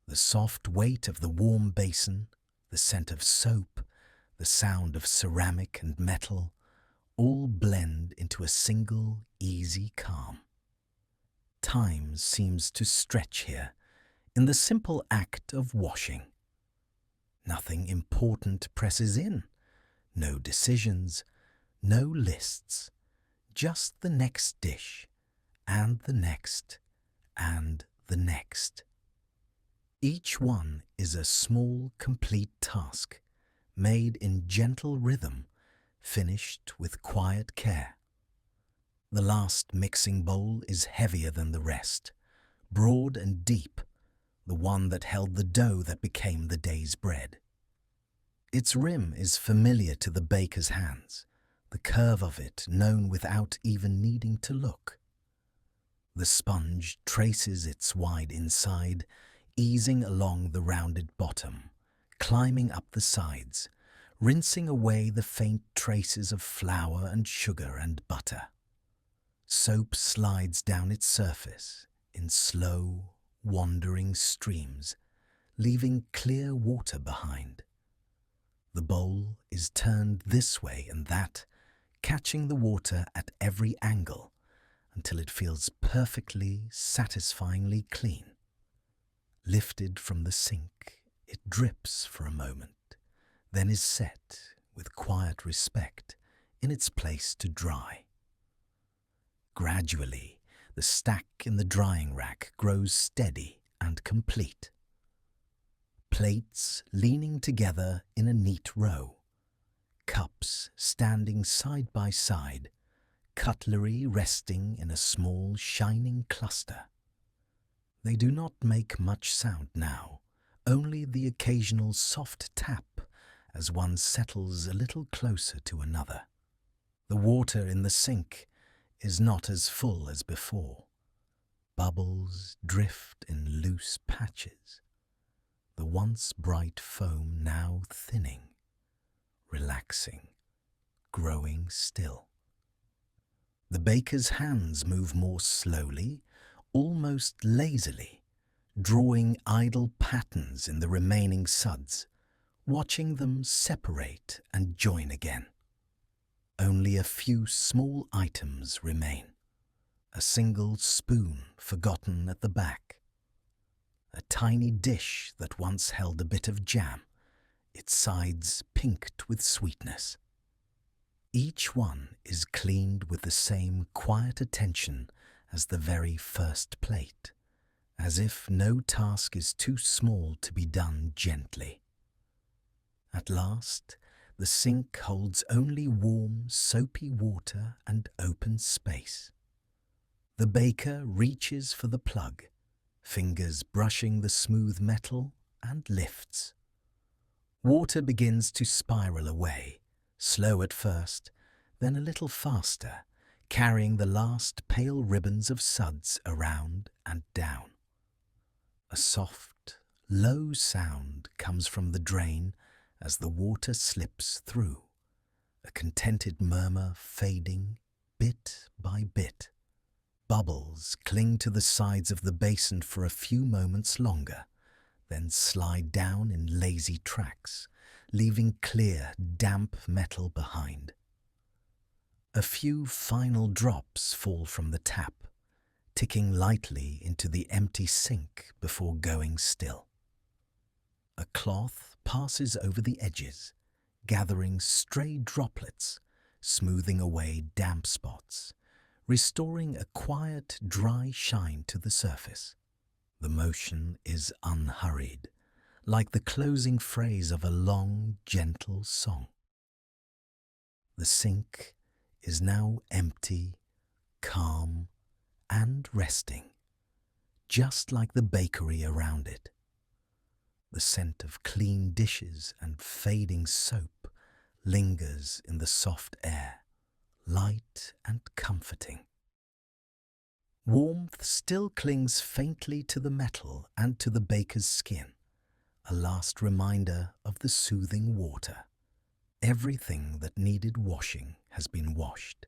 The soft weight of the warm basin, the scent of soap, the sound of ceramic and metal, all blend into a single, easy calm. Time seems to stretch here, in the simple act of washing. Nothing important presses in, no decisions, no lists, just the next dish, and the next, and the next. Each one is a small, complete task, made in gentle rhythm, finished with quiet care. The last mixing bowl is heavier than the rest, broad and deep, the one that held the dough that became the day's bread. Its rim is familiar to the baker's hands, the curve of it known without even needing to look. The sponge traces its wide inside, easing along the rounded bottom, climbing up the sides, rinsing away the faint traces of flour and sugar and butter. Soap slides down its surface in slow, wandering streams, leaving clear water behind. The bowl is turned this way and that, catching the water at every angle until it feels perfectly, satisfyingly clean. Lifted from the sink, it drips for a moment, then is set, with quiet respect, in its place to dry. Gradually, the stack in the drying rack grows steady and complete. Plates leaning together in a neat row, cups standing side by side, cutlery resting in a small, shining cluster. They do not make much sound now, only the occasional soft tap as one settles a little closer to another. The water in the sink, is not as full as before. Bubbles drift in loose patches, the once bright foam now thinning, relaxing, growing still. The baker's hands move more slowly, almost lazily, drawing idle patterns in the remaining suds, watching them separate and join again. Only a few small items remain. A single spoon forgotten at the back. A tiny dish that once held a bit of jam, its sides pinked with sweetness. Each one is cleaned with the same quiet attention as the very first plate, as if no task is too small to be done gently. At last, the sink holds only warm, soapy water and open space. The baker reaches for the plug, fingers brushing the smooth metal, and lifts. Water begins to spiral away, slow at first, then a little faster, carrying the last pale ribbons of suds around and down. A soft, low sound comes from the drain as the water slips through, a contented murmur fading bit by bit. Bubbles cling to the sides of the basin for a few moments longer, then slide down in lazy tracks, leaving clear, damp metal behind. A few final drops fall from the tap, ticking lightly into the empty sink before going still. A cloth passes over the edges, gathering stray droplets, smoothing away damp spots, restoring a quiet, dry shine to the surface. The motion is unhurried, like the closing phrase of a long, gentle song. The sink is now empty, calm, and resting, just like the bakery around it. The scent of clean dishes and fading soap lingers in the soft air, light and comforting. Warmth still clings faintly to the metal and to the baker's skin, a last reminder of the soothing water. Everything that needed washing has been washed,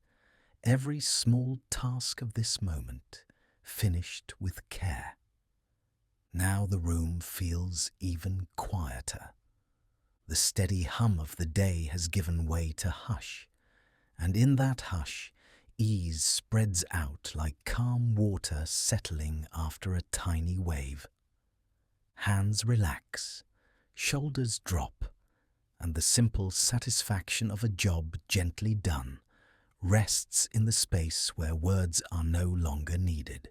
every small task of this moment finished with care. Now the room feels even quieter. The steady hum of the day has given way to hush, and in that hush, ease spreads out like calm water settling after a tiny wave. Hands relax, shoulders drop, and the simple satisfaction of a job gently done rests in the space where words are no longer needed.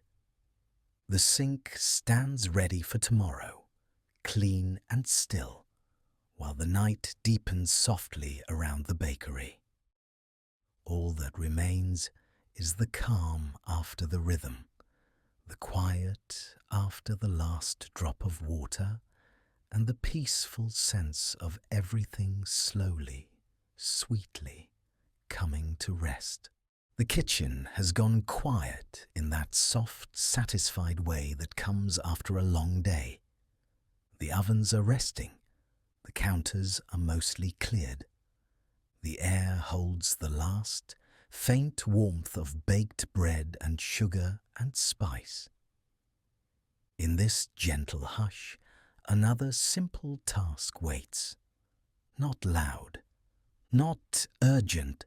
The sink stands ready for tomorrow, clean and still, while the night deepens softly around the bakery. All that remains is the calm after the rhythm, the quiet after the last drop of water, and the peaceful sense of everything slowly, sweetly coming to rest. The kitchen has gone quiet in that soft, satisfied way that comes after a long day. The ovens are resting, the counters are mostly cleared. The air holds the last, faint warmth of baked bread and sugar and spice. In this gentle hush, another simple task waits. Not loud, not urgent,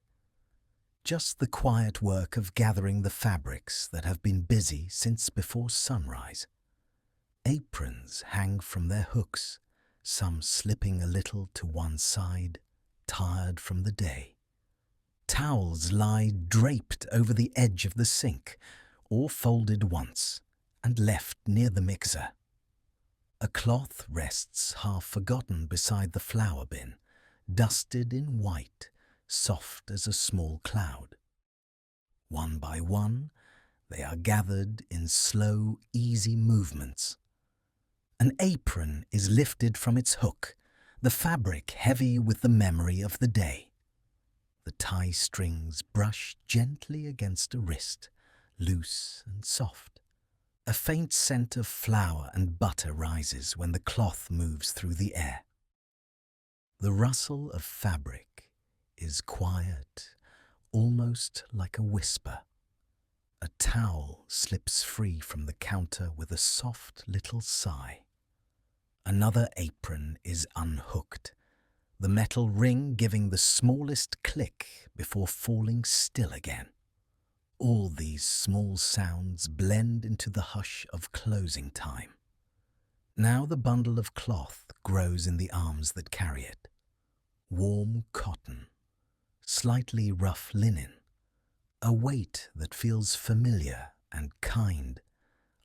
just the quiet work of gathering the fabrics that have been busy since before sunrise. Aprons hang from their hooks, some slipping a little to one side, tired from the day. Towels lie draped over the edge of the sink, or folded once and left near the mixer. A cloth rests half forgotten beside the flour bin, dusted in white, soft as a small cloud. One by one, they are gathered in slow, easy movements. An apron is lifted from its hook, the fabric heavy with the memory of the day. The tie strings brush gently against a wrist, loose and soft. A faint scent of flour and butter rises when the cloth moves through the air. The rustle of fabric is quiet, almost like a whisper. A towel slips free from the counter with a soft little sigh. Another apron is unhooked, the metal ring giving the smallest click before falling still again. All these small sounds blend into the hush of closing time. Now the bundle of cloth grows in the arms that carry it. Warm cotton, slightly rough linen, a weight that feels familiar and kind,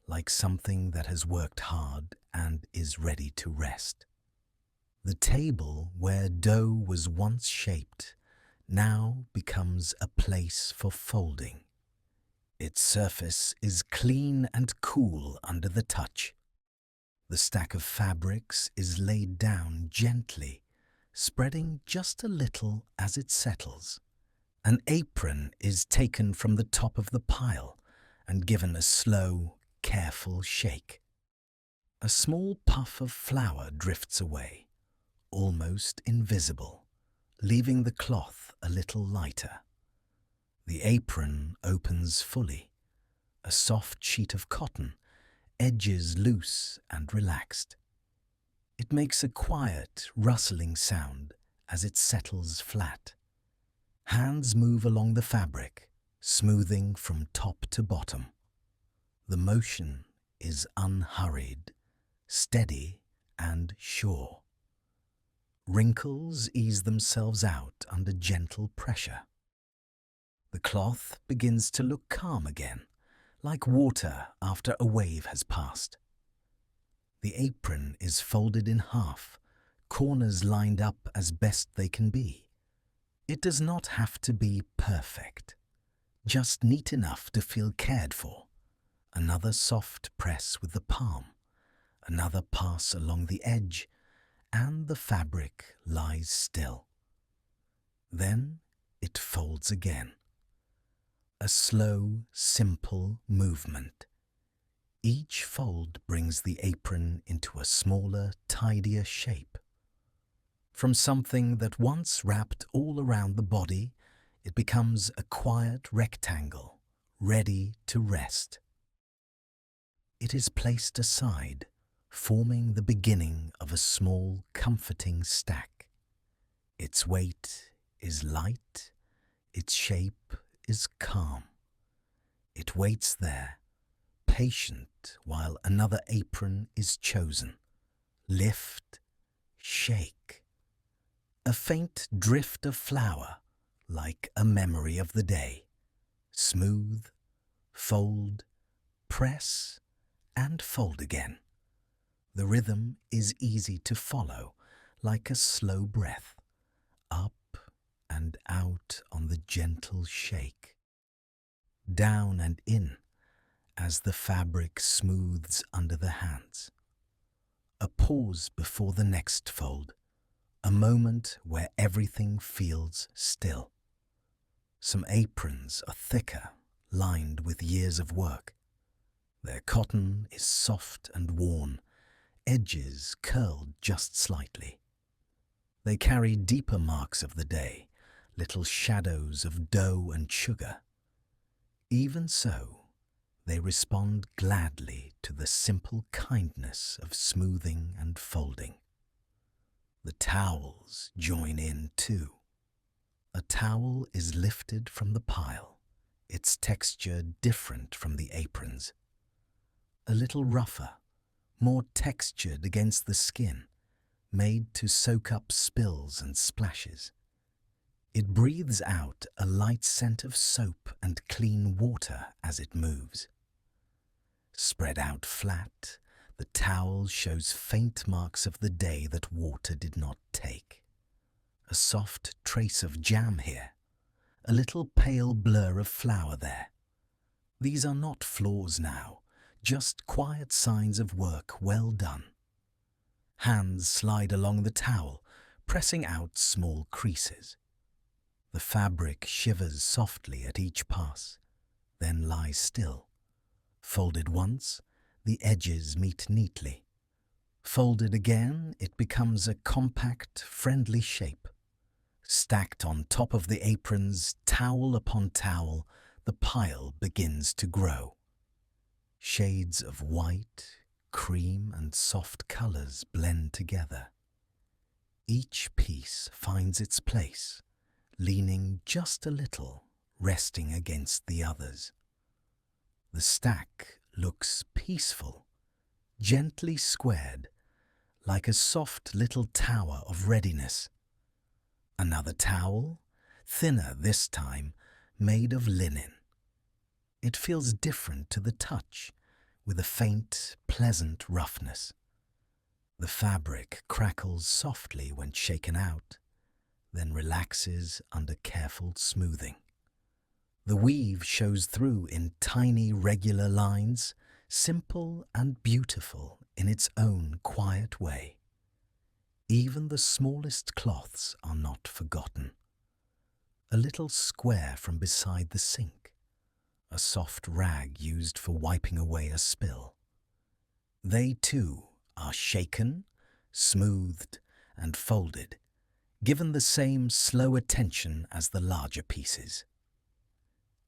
like something that has worked hard and is ready to rest. The table where dough was once shaped now becomes a place for folding. Its surface is clean and cool under the touch. The stack of fabrics is laid down gently, spreading just a little as it settles. An apron is taken from the top of the pile and given a slow, careful shake. A small puff of flour drifts away, almost invisible, leaving the cloth a little lighter. The apron opens fully, a soft sheet of cotton, edges loose and relaxed. It makes a quiet, rustling sound as it settles flat. Hands move along the fabric, smoothing from top to bottom. The motion is unhurried, steady and sure. Wrinkles ease themselves out under gentle pressure. The cloth begins to look calm again, like water after a wave has passed. The apron is folded in half, corners lined up as best they can be. It does not have to be perfect, just neat enough to feel cared for. Another soft press with the palm, another pass along the edge, and the fabric lies still. Then it folds again. A slow, simple movement. Each fold brings the apron into a smaller, tidier shape. From something that once wrapped all around the body, it becomes a quiet rectangle, ready to rest. It is placed aside, forming the beginning of a small, comforting stack. Its weight is light, its shape is calm. It waits there, patient while another apron is chosen. Lift, shake. A faint drift of flour, like a memory of the day. Smooth, fold, press, and fold again. The rhythm is easy to follow, like a slow breath, up and out on the gentle shake. Down and in, as the fabric smooths under the hands. A pause before the next fold, a moment where everything feels still. Some aprons are thicker, lined with years of work. Their cotton is soft and worn, edges curled just slightly. They carry deeper marks of the day, little shadows of dough and sugar. Even so, they respond gladly to the simple kindness of smoothing and folding. The towels join in too. A towel is lifted from the pile, its texture different from the aprons. A little rougher, more textured against the skin, made to soak up spills and splashes. It breathes out a light scent of soap and clean water as it moves. Spread out flat, the towel shows faint marks of the day that water did not take. A soft trace of jam here, a little pale blur of flour there. These are not flaws now, just quiet signs of work well done. Hands slide along the towel, pressing out small creases. The fabric shivers softly at each pass, then lies still. Folded once, the edges meet neatly. Folded again, it becomes a compact, friendly shape. Stacked on top of the aprons, towel upon towel, the pile begins to grow. Shades of white, cream, and soft colors blend together. Each piece finds its place, leaning just a little, resting against the others. The stack looks peaceful, gently squared, like a soft little tower of readiness. Another towel, thinner this time, made of linen. It feels different to the touch, with a faint, pleasant roughness. The fabric crackles softly when shaken out, then relaxes under careful smoothing. The weave shows through in tiny regular lines, simple and beautiful in its own quiet way. Even the smallest cloths are not forgotten. A little square from beside the sink, a soft rag used for wiping away a spill. They too are shaken, smoothed, and folded, given the same slow attention as the larger pieces.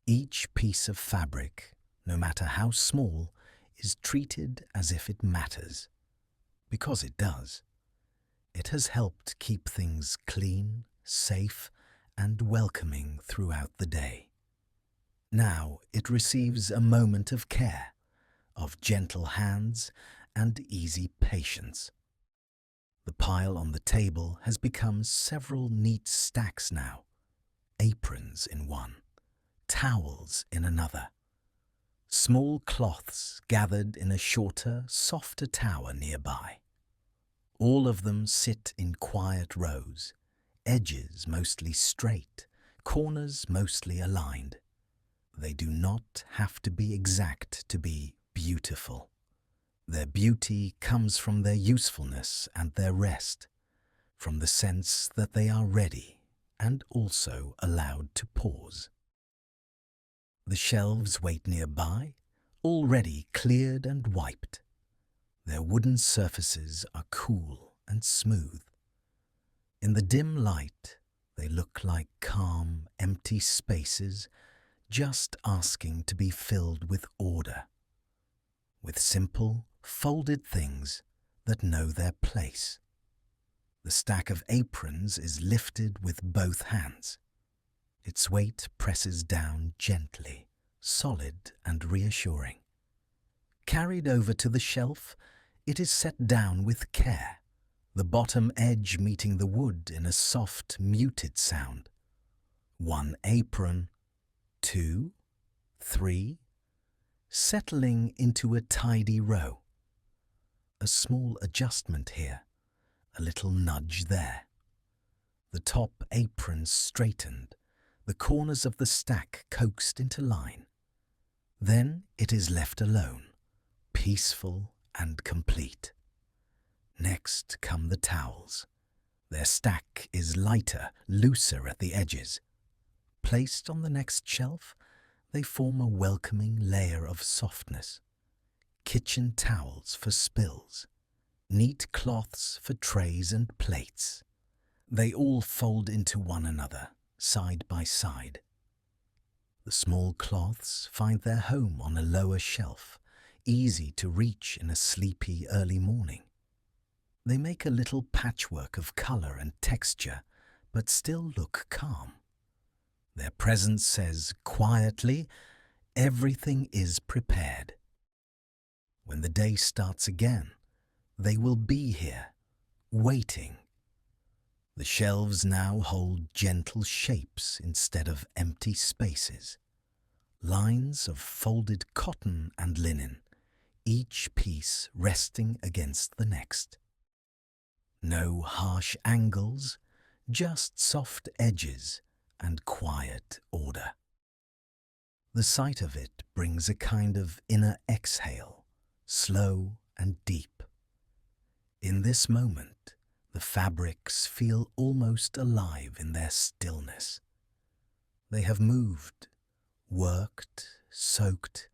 Each piece of fabric, no matter how small, is treated as if it matters, because it does. It has helped keep things clean, safe, and welcoming throughout the day. Now it receives a moment of care, of gentle hands and easy patience. The pile on the table has become several neat stacks now, aprons in one, towels in another. Small cloths gathered in a shorter, softer tower nearby. All of them sit in quiet rows, edges mostly straight, corners mostly aligned. They do not have to be exact to be beautiful. Their beauty comes from their usefulness and their rest, from the sense that they are ready and also allowed to pause. The shelves wait nearby, already cleared and wiped. Their wooden surfaces are cool and smooth. In the dim light, they look like calm, empty spaces, just asking to be filled with order, with simple, folded things that know their place. The stack of aprons is lifted with both hands. Its weight presses down gently, solid and reassuring. Carried over to the shelf, it is set down with care, the bottom edge meeting the wood in a soft, muted sound. One apron, 2, 3, settling into a tidy row. A small adjustment here, a little nudge there. The top apron straightened, the corners of the stack coaxed into line. Then it is left alone, peaceful and complete. Next come the towels. Their stack is lighter, looser at the edges. Placed on the next shelf, they form a welcoming layer of softness. Kitchen towels for spills, neat cloths for trays and plates. They all fold into one another, side by side. The small cloths find their home on a lower shelf, easy to reach in a sleepy early morning. They make a little patchwork of color and texture, but still look calm. Their presence says quietly, everything is prepared. When the day starts again, they will be here, waiting. The shelves now hold gentle shapes instead of empty spaces. Lines of folded cotton and linen, each piece resting against the next. No harsh angles, just soft edges and quiet order. The sight of it brings a kind of inner exhale, slow and deep. In this moment, the fabrics feel almost alive in their stillness. They have moved, worked, soaked,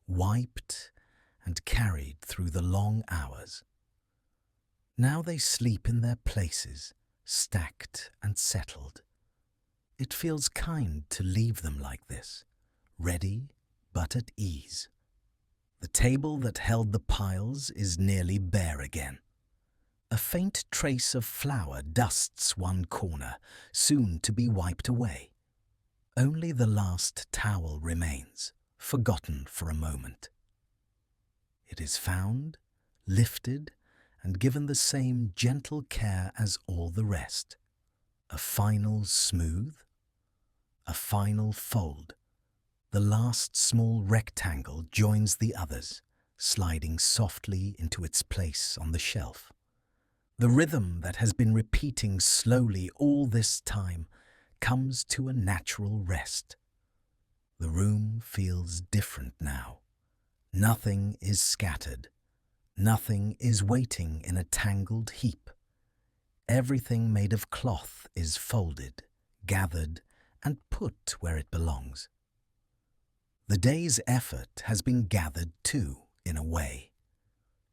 wiped, and carried through the long hours. Now they sleep in their places, stacked and settled. It feels kind to leave them like this, ready but at ease. The table that held the piles is nearly bare again. A faint trace of flour dusts one corner, soon to be wiped away. Only the last towel remains, forgotten for a moment. It is found, lifted, and given the same gentle care as all the rest. A final smooth, a final fold. The last small rectangle joins the others, sliding softly into its place on the shelf. The rhythm that has been repeating slowly all this time comes to a natural rest. The room feels different now. Nothing is scattered. Nothing is waiting in a tangled heap. Everything made of cloth is folded, gathered, and put where it belongs. The day's effort has been gathered too, in a way,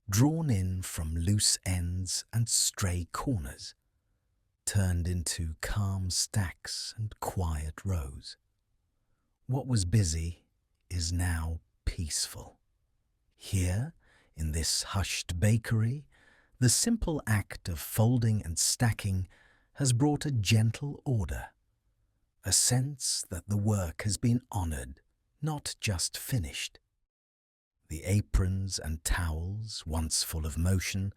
drawn in from loose ends and stray corners, turned into calm stacks and quiet rows. What was busy is now peaceful. Here, in this hushed bakery, the simple act of folding and stacking has brought a gentle order, a sense that the work has been honored, not just finished. The aprons and towels, once full of motion,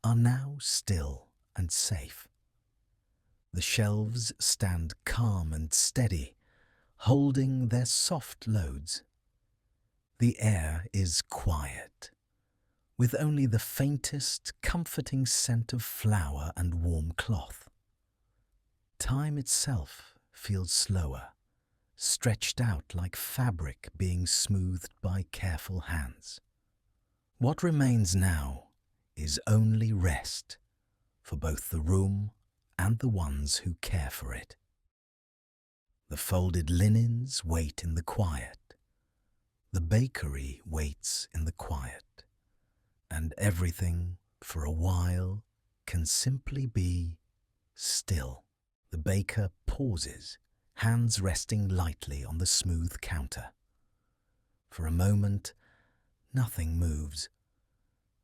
are now still and safe. The shelves stand calm and steady, holding their soft loads. The air is quiet, with only the faintest, comforting scent of flour and warm cloth. Time itself feels slower, stretched out like fabric being smoothed by careful hands. What remains now is only rest for both the room and the ones who care for it. The folded linens wait in the quiet. The bakery waits in the quiet. And everything, for a while, can simply be still. The baker pauses, hands resting lightly on the smooth counter. For a moment, nothing moves.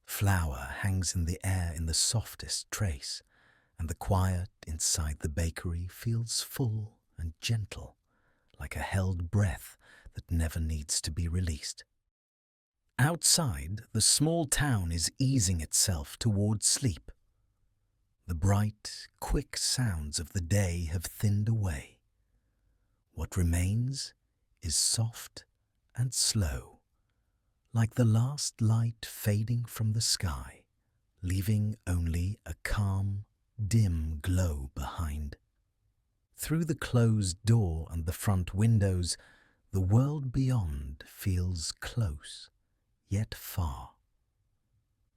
Flour hangs in the air in the softest trace, and the quiet inside the bakery feels full and gentle, like a held breath that never needs to be released. Outside, the small town is easing itself toward sleep. The bright, quick sounds of the day have thinned away. What remains is soft and slow, like the last light fading from the sky, leaving only a calm, dim glow behind. Through the closed door and the front windows, the world beyond feels close, yet far.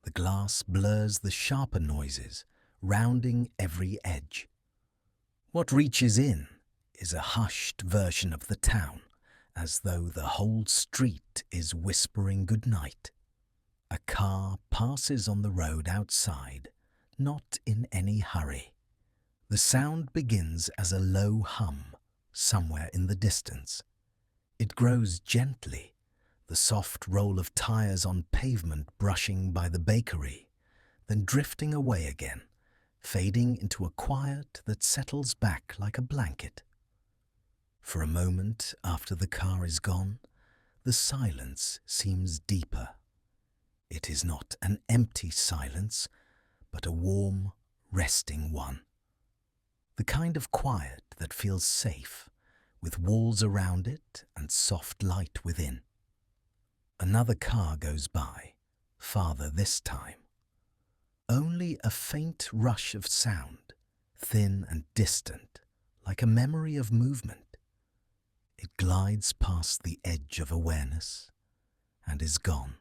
The glass blurs the sharper noises, rounding every edge. What reaches in is a hushed version of the town, as though the whole street is whispering goodnight. A car passes on the road outside, not in any hurry. The sound begins as a low hum, somewhere in the distance. It grows gently, the soft roll of tires on pavement brushing by the bakery, then drifting away again, fading into a quiet that settles back like a blanket. For a moment after the car is gone, the silence seems deeper. It is not an empty silence, but a warm, resting one. The kind of quiet that feels safe, with walls around it and soft light within. Another car goes by, farther this time. Only a faint rush of sound, thin and distant, like a memory of movement. It glides past the edge of awareness and is gone,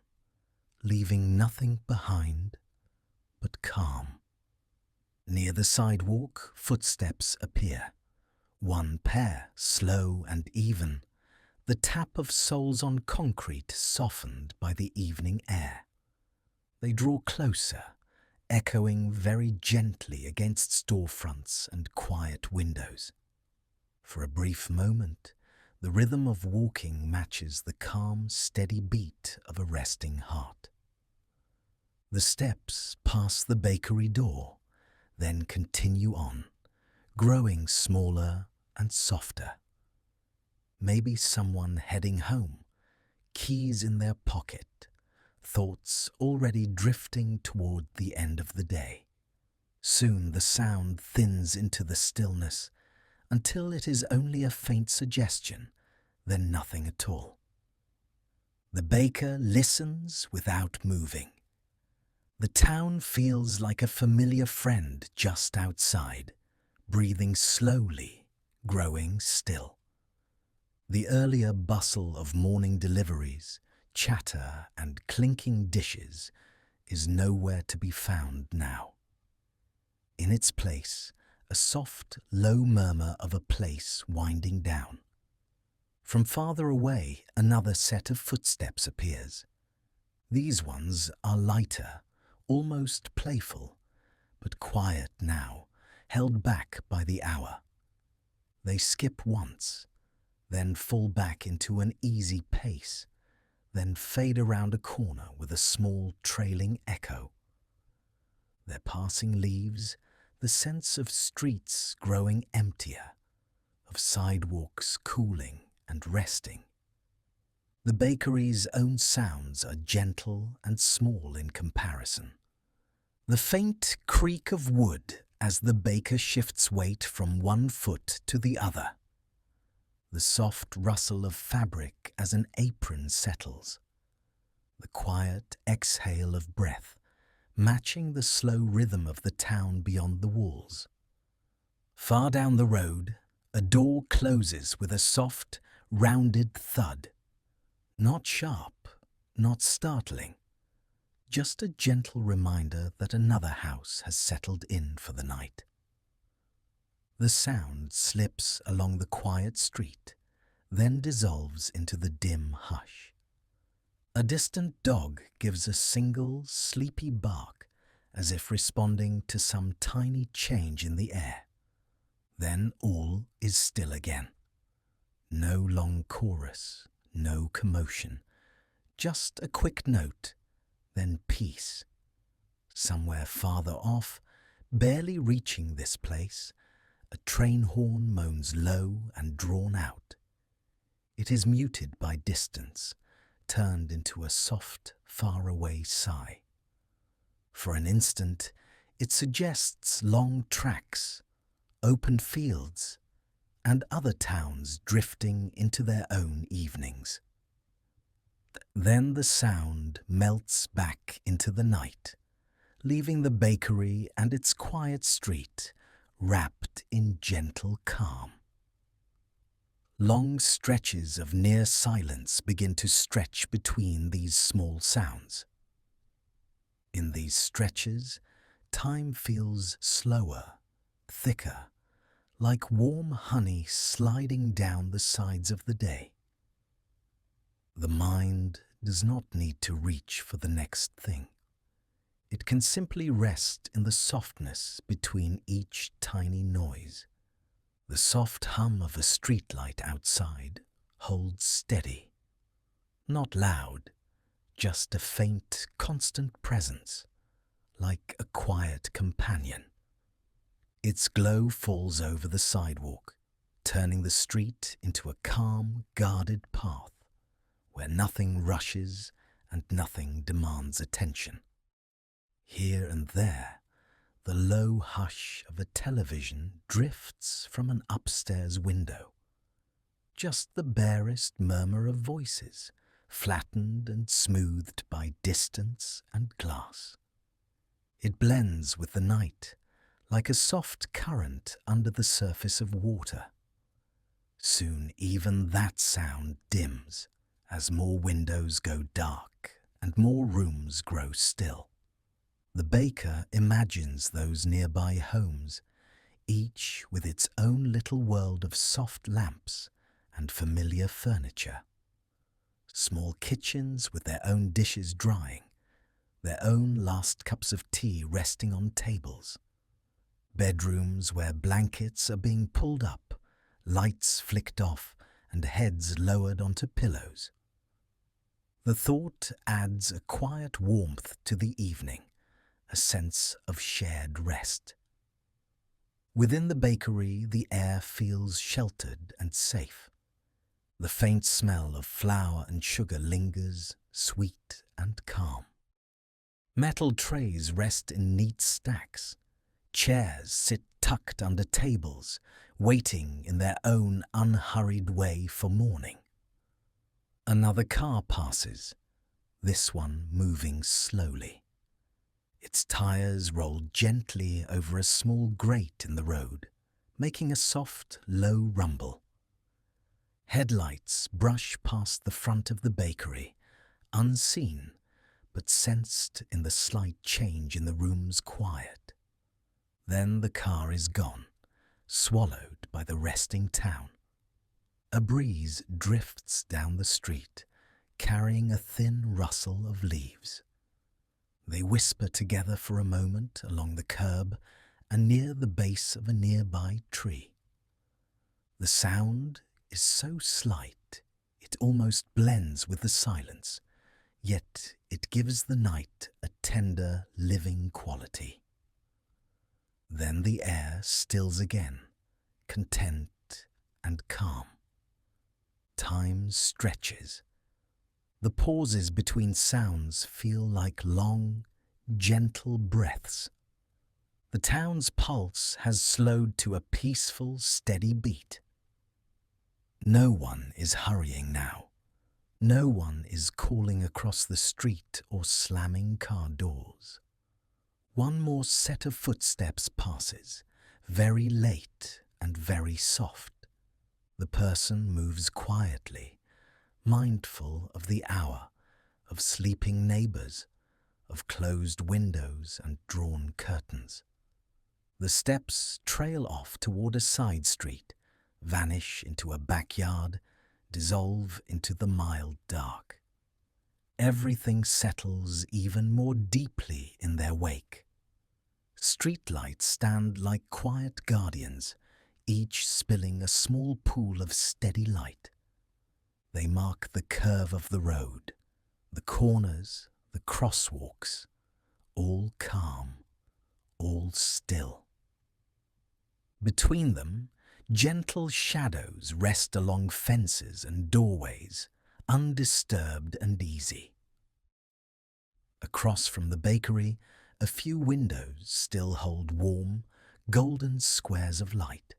leaving nothing behind but calm. Near the sidewalk, footsteps appear. one pair, slow and even, the tap of soles on concrete softened by the evening air. They draw closer, echoing very gently against storefronts and quiet windows. For a brief moment, the rhythm of walking matches the calm, steady beat of a resting heart. The steps pass the bakery door, then continue on, growing smaller and softer. Maybe someone heading home, keys in their pocket, thoughts already drifting toward the end of the day. Soon the sound thins into the stillness until it is only a faint suggestion, then nothing at all. The baker listens without moving. The town feels like a familiar friend just outside, breathing slowly, growing still. The earlier bustle of morning deliveries, chatter and clinking dishes is nowhere to be found now. In its place, a soft, low murmur of a place winding down. From farther away, another set of footsteps appears. These ones are lighter, almost playful, but quiet now, held back by the hour. They skip once, then fall back into an easy pace, then fade around a corner with a small trailing echo. Their passing leaves the sense of streets growing emptier, of sidewalks cooling and resting. The bakery's own sounds are gentle and small in comparison. The faint creak of wood as the baker shifts weight from one foot to the other. The soft rustle of fabric as an apron settles. The quiet exhale of breath, matching the slow rhythm of the town beyond the walls. Far down the road, a door closes with a soft, rounded thud. Not sharp, not startling, just a gentle reminder that another house has settled in for the night. The sound slips along the quiet street, then dissolves into the dim hush. A distant dog gives a single, sleepy bark, as if responding to some tiny change in the air. Then all is still again. No long chorus, no commotion, just a quick note, then peace. Somewhere farther off, barely reaching this place, a train horn moans low and drawn out. It is muted by distance, turned into a soft, faraway sigh. For an instant, it suggests long tracks, open fields, and other towns drifting into their own evenings. Then the sound melts back into the night, leaving the bakery and its quiet street wrapped in gentle calm. Long stretches of near silence begin to stretch between these small sounds. In these stretches, time feels slower, thicker, like warm honey sliding down the sides of the day. The mind does not need to reach for the next thing. It can simply rest in the softness between each tiny noise. The soft hum of a streetlight outside holds steady. Not loud, just a faint, constant presence, like a quiet companion. Its glow falls over the sidewalk, turning the street into a calm, guarded path where nothing rushes and nothing demands attention. Here and there, the low hush of a television drifts from an upstairs window. Just the barest murmur of voices, flattened and smoothed by distance and glass. It blends with the night, like a soft current under the surface of water. Soon even that sound dims as more windows go dark and more rooms grow still. The baker imagines those nearby homes, each with its own little world of soft lamps and familiar furniture. Small kitchens with their own dishes drying, their own last cups of tea resting on tables. Bedrooms where blankets are being pulled up, lights flicked off, and heads lowered onto pillows. The thought adds a quiet warmth to the evening, a sense of shared rest. Within the bakery, the air feels sheltered and safe. The faint smell of flour and sugar lingers, sweet and calm. Metal trays rest in neat stacks. Chairs sit tucked under tables, waiting in their own unhurried way for morning. Another car passes, this one moving slowly. Its tires roll gently over a small grate in the road, making a soft, low rumble. Headlights brush past the front of the bakery, unseen, but sensed in the slight change in the room's quiet. Then the car is gone, swallowed by the resting town. A breeze drifts down the street, carrying a thin rustle of leaves. They whisper together for a moment along the curb and near the base of a nearby tree. The sound is so slight it almost blends with the silence, yet it gives the night a tender, living quality. Then the air stills again, content and calm. Time stretches. The pauses between sounds feel like long, gentle breaths. The town's pulse has slowed to a peaceful, steady beat. No one is hurrying now. No one is calling across the street or slamming car doors. One more set of footsteps passes, very late and very soft. The person moves quietly, mindful of the hour, of sleeping neighbors, of closed windows and drawn curtains. The steps trail off toward a side street, vanish into a backyard, dissolve into the mild dark. Everything settles even more deeply in their wake. Streetlights stand like quiet guardians, each spilling a small pool of steady light. They mark the curve of the road, the corners, the crosswalks, all calm, all still. Between them, gentle shadows rest along fences and doorways, undisturbed and easy. Across from the bakery, a few windows still hold warm, golden squares of light.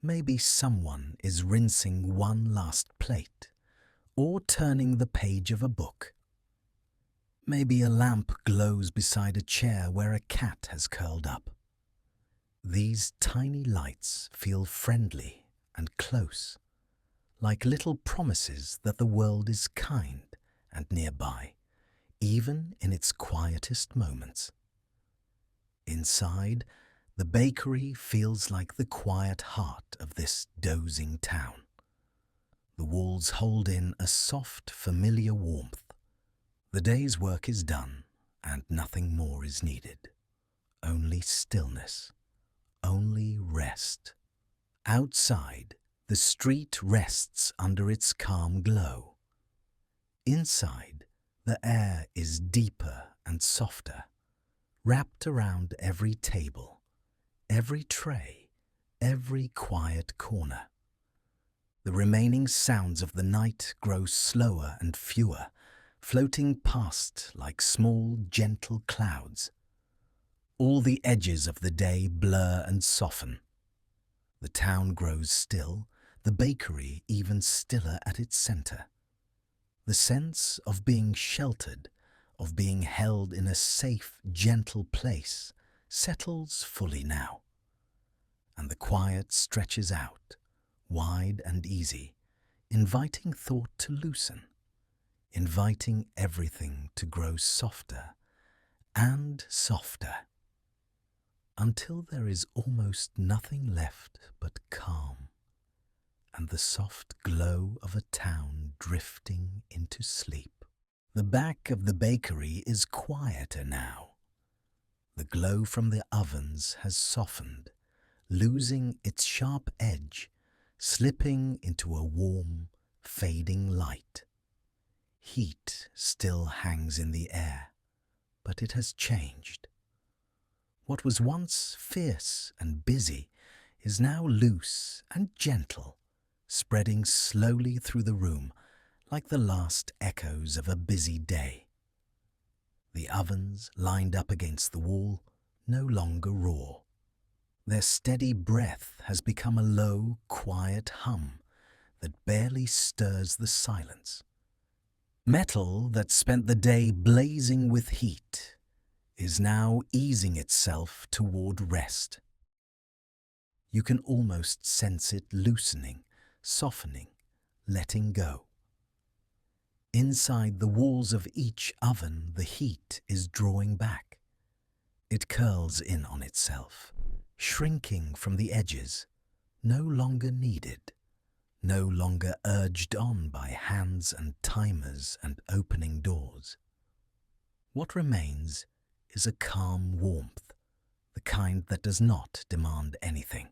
Maybe someone is rinsing one last plate, or turning the page of a book. Maybe a lamp glows beside a chair where a cat has curled up. These tiny lights feel friendly and close, like little promises that the world is kind and nearby, even in its quietest moments. Inside, the bakery feels like the quiet heart of this dozing town. The walls hold in a soft, familiar warmth. The day's work is done, and nothing more is needed. Only stillness, only rest. Outside, the street rests under its calm glow. Inside, the air is deeper and softer, wrapped around every table, every tray, every quiet corner. The remaining sounds of the night grow slower and fewer, floating past like small, gentle clouds. All the edges of the day blur and soften. The town grows still, the bakery even stiller at its center. The sense of being sheltered, of being held in a safe, gentle place, settles fully now. And the quiet stretches out, wide and easy, inviting thought to loosen, inviting everything to grow softer and softer. until there is almost nothing left but calm and the soft glow of a town drifting into sleep. The back of the bakery is quieter now. The glow from the ovens has softened, losing its sharp edge, slipping into a warm, fading light. Heat still hangs in the air, but it has changed. What was once fierce and busy is now loose and gentle, spreading slowly through the room like the last echoes of a busy day. The ovens, lined up against the wall, no longer roar. Their steady breath has become a low, quiet hum that barely stirs the silence. Metal that spent the day blazing with heat is now easing itself toward rest. You can almost sense it loosening, softening, letting go. Inside the walls of each oven, the heat is drawing back. It curls in on itself, shrinking from the edges, no longer needed, no longer urged on by hands and timers and opening doors. What remains is a calm warmth, the kind that does not demand anything.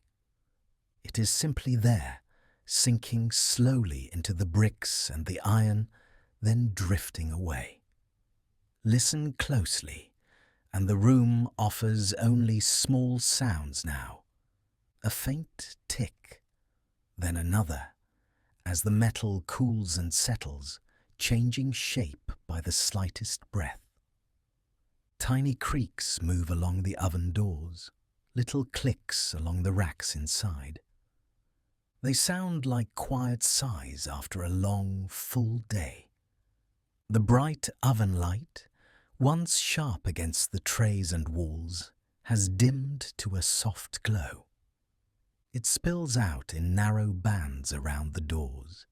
It is simply there, sinking slowly into the bricks and the iron, then drifting away. Listen closely, and the room offers only small sounds now. A faint tick, then another, as the metal cools and settles, changing shape by the slightest breath. Tiny creaks move along the oven doors, little clicks along the racks inside. They sound like quiet sighs after a long, full day. The bright oven light, once sharp against the trays and walls, has dimmed to a soft glow. It spills out in narrow bands around the doors,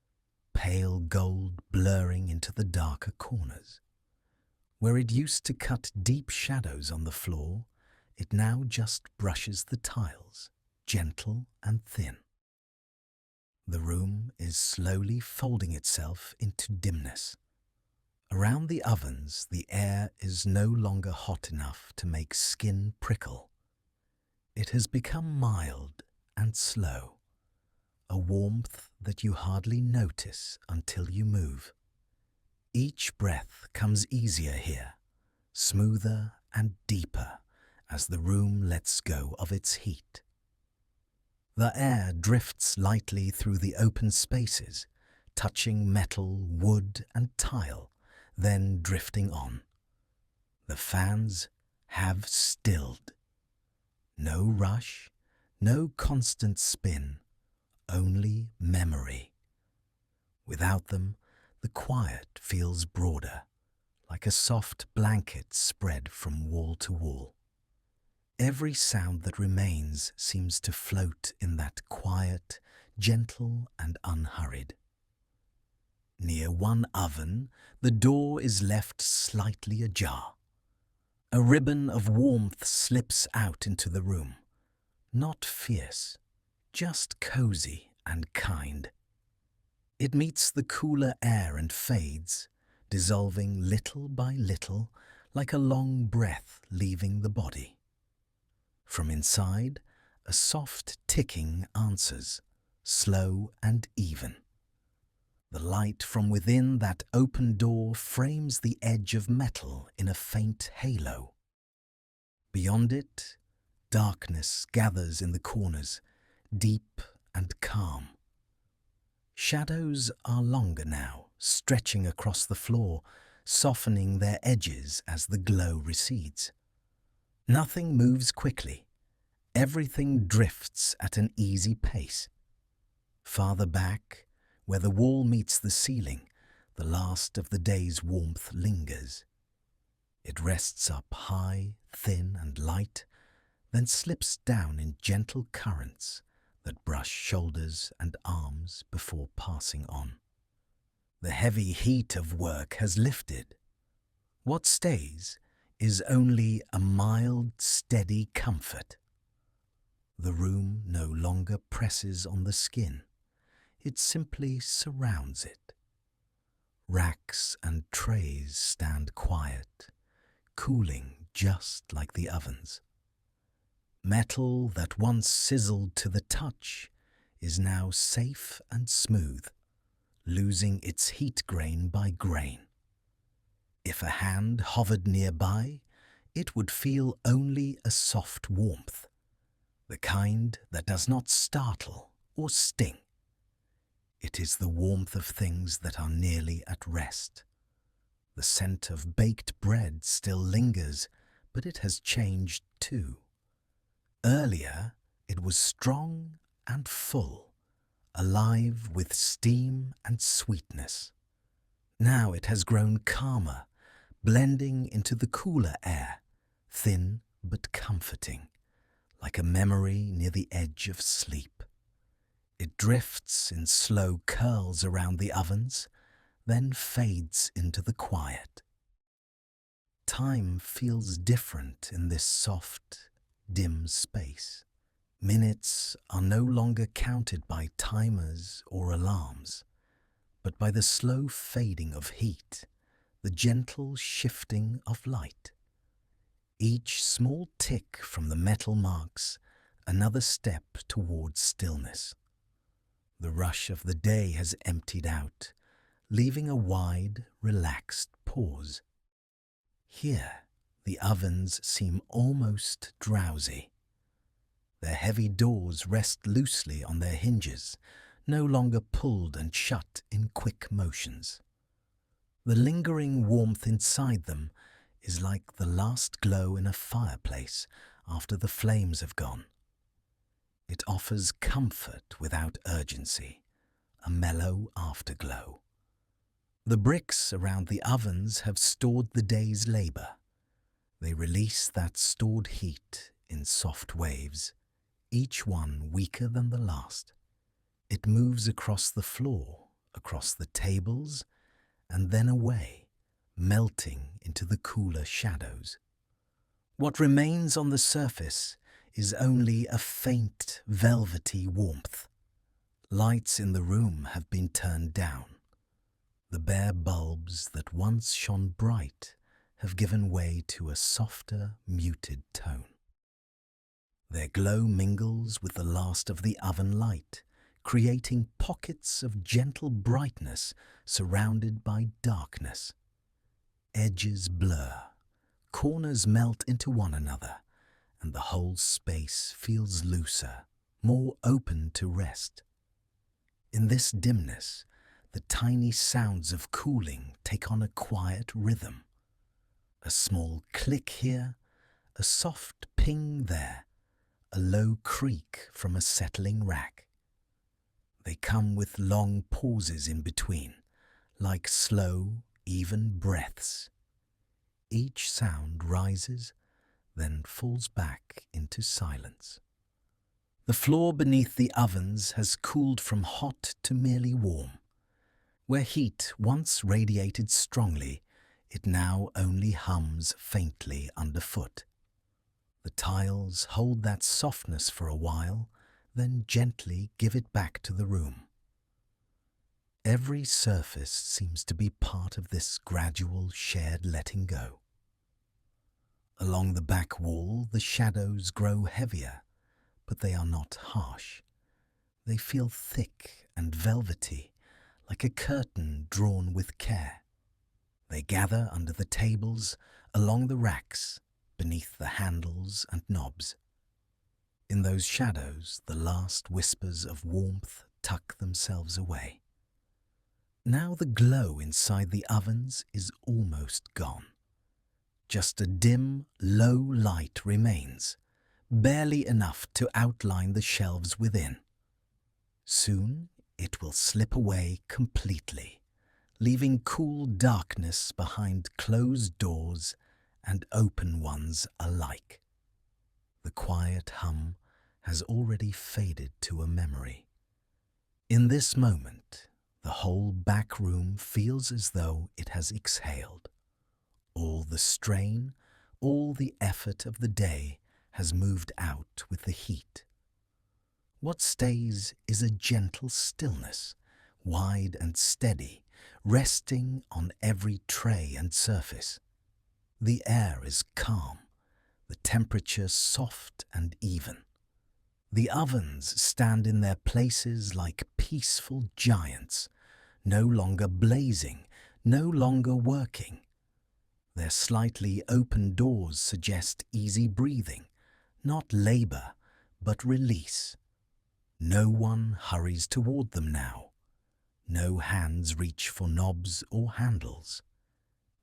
pale gold blurring into the darker corners. Where it used to cut deep shadows on the floor, it now just brushes the tiles, gentle and thin. The room is slowly folding itself into dimness. Around the ovens, the air is no longer hot enough to make skin prickle. It has become mild and slow, a warmth that you hardly notice until you move. Each breath comes easier here, smoother and deeper as the room lets go of its heat. The air drifts lightly through the open spaces, touching metal, wood and tile, then drifting on. The fans have stilled. No rush, no constant spin, only memory. Without them, the quiet feels broader, like a soft blanket spread from wall to wall. Every sound that remains seems to float in that quiet, gentle and unhurried. Near one oven, the door is left slightly ajar. A ribbon of warmth slips out into the room. Not fierce, just cozy and kind. It meets the cooler air and fades, dissolving little by little, like a long breath leaving the body. From inside, a soft ticking answers, slow and even. The light from within that open door frames the edge of metal in a faint halo. Beyond it, darkness gathers in the corners, deep and calm. Shadows are longer now, stretching across the floor, softening their edges as the glow recedes. Nothing moves quickly. Everything drifts at an easy pace. Farther back, where the wall meets the ceiling, the last of the day's warmth lingers. It rests up high, thin and light, then slips down in gentle currents that brush shoulders and arms before passing on. The heavy heat of work has lifted. What stays is only a mild, steady comfort. The room no longer presses on the skin, it simply surrounds it. Racks and trays stand quiet, cooling just like the ovens. Metal that once sizzled to the touch is now safe and smooth, losing its heat grain by grain. If a hand hovered nearby, it would feel only a soft warmth, the kind that does not startle or sting. It is the warmth of things that are nearly at rest. The scent of baked bread still lingers, but it has changed too. Earlier, it was strong and full, alive with steam and sweetness. Now it has grown calmer, blending into the cooler air, thin but comforting, like a memory near the edge of sleep. It drifts in slow curls around the ovens, then fades into the quiet. Time feels different in this soft, dim space. Minutes are no longer counted by timers or alarms, but by the slow fading of heat, the gentle shifting of light. Each small tick from the metal marks another step towards stillness. The rush of the day has emptied out, leaving a wide, relaxed pause. Here, the ovens seem almost drowsy. Their heavy doors rest loosely on their hinges, no longer pulled and shut in quick motions. The lingering warmth inside them is like the last glow in a fireplace after the flames have gone. It offers comfort without urgency, a mellow afterglow. The bricks around the ovens have stored the day's labor. They release that stored heat in soft waves, each one weaker than the last. It moves across the floor, across the tables, and then away, melting into the cooler shadows. What remains on the surface is only a faint, velvety warmth. Lights in the room have been turned down. The bare bulbs that once shone bright have given way to a softer, muted tone. Their glow mingles with the last of the oven light, creating pockets of gentle brightness surrounded by darkness. Edges blur, corners melt into one another, and the whole space feels looser, more open to rest. In this dimness, the tiny sounds of cooling take on a quiet rhythm. A small click here, a soft ping there, a low creak from a settling rack. They come with long pauses in between, like slow, even breaths. Each sound rises, then falls back into silence. The floor beneath the ovens has cooled from hot to merely warm. Where heat once radiated strongly, it now only hums faintly underfoot. The tiles hold that softness for a while, then gently give it back to the room. Every surface seems to be part of this gradual shared letting go. Along the back wall, the shadows grow heavier, but they are not harsh. They feel thick and velvety, like a curtain drawn with care. They gather under the tables, along the racks, beneath the handles and knobs. In those shadows, the last whispers of warmth tuck themselves away. Now the glow inside the ovens is almost gone. Just a dim, low light remains, barely enough to outline the shelves within. Soon it will slip away completely, leaving cool darkness behind closed doors and open ones alike. The quiet hum has already faded to a memory. In this moment, the whole back room feels as though it has exhaled. All the strain, all the effort of the day has moved out with the heat. What stays is a gentle stillness, wide and steady, resting on every tray and surface. The air is calm, the temperature soft and even. The ovens stand in their places like peaceful giants, no longer blazing, no longer working. Their slightly open doors suggest easy breathing, not labor, but release. No one hurries toward them now. No hands reach for knobs or handles.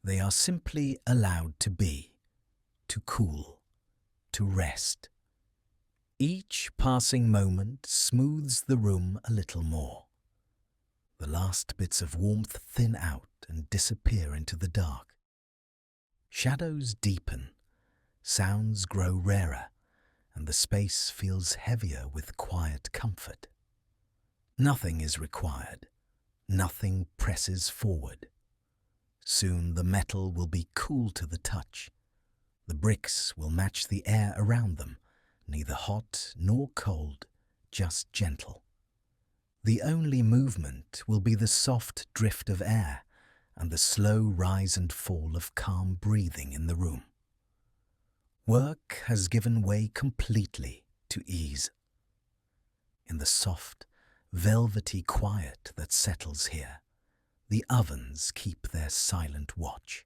They are simply allowed to be, to cool, to rest. Each passing moment smooths the room a little more. The last bits of warmth thin out and disappear into the dark. Shadows deepen, sounds grow rarer, and the space feels heavier with quiet comfort. Nothing is required. Nothing presses forward. Soon the metal will be cool to the touch. The bricks will match the air around them, neither hot nor cold, just gentle. The only movement will be the soft drift of air and the slow rise and fall of calm breathing in the room. Work has given way completely to ease. In the soft, velvety quiet that settles here, the ovens keep their silent watch.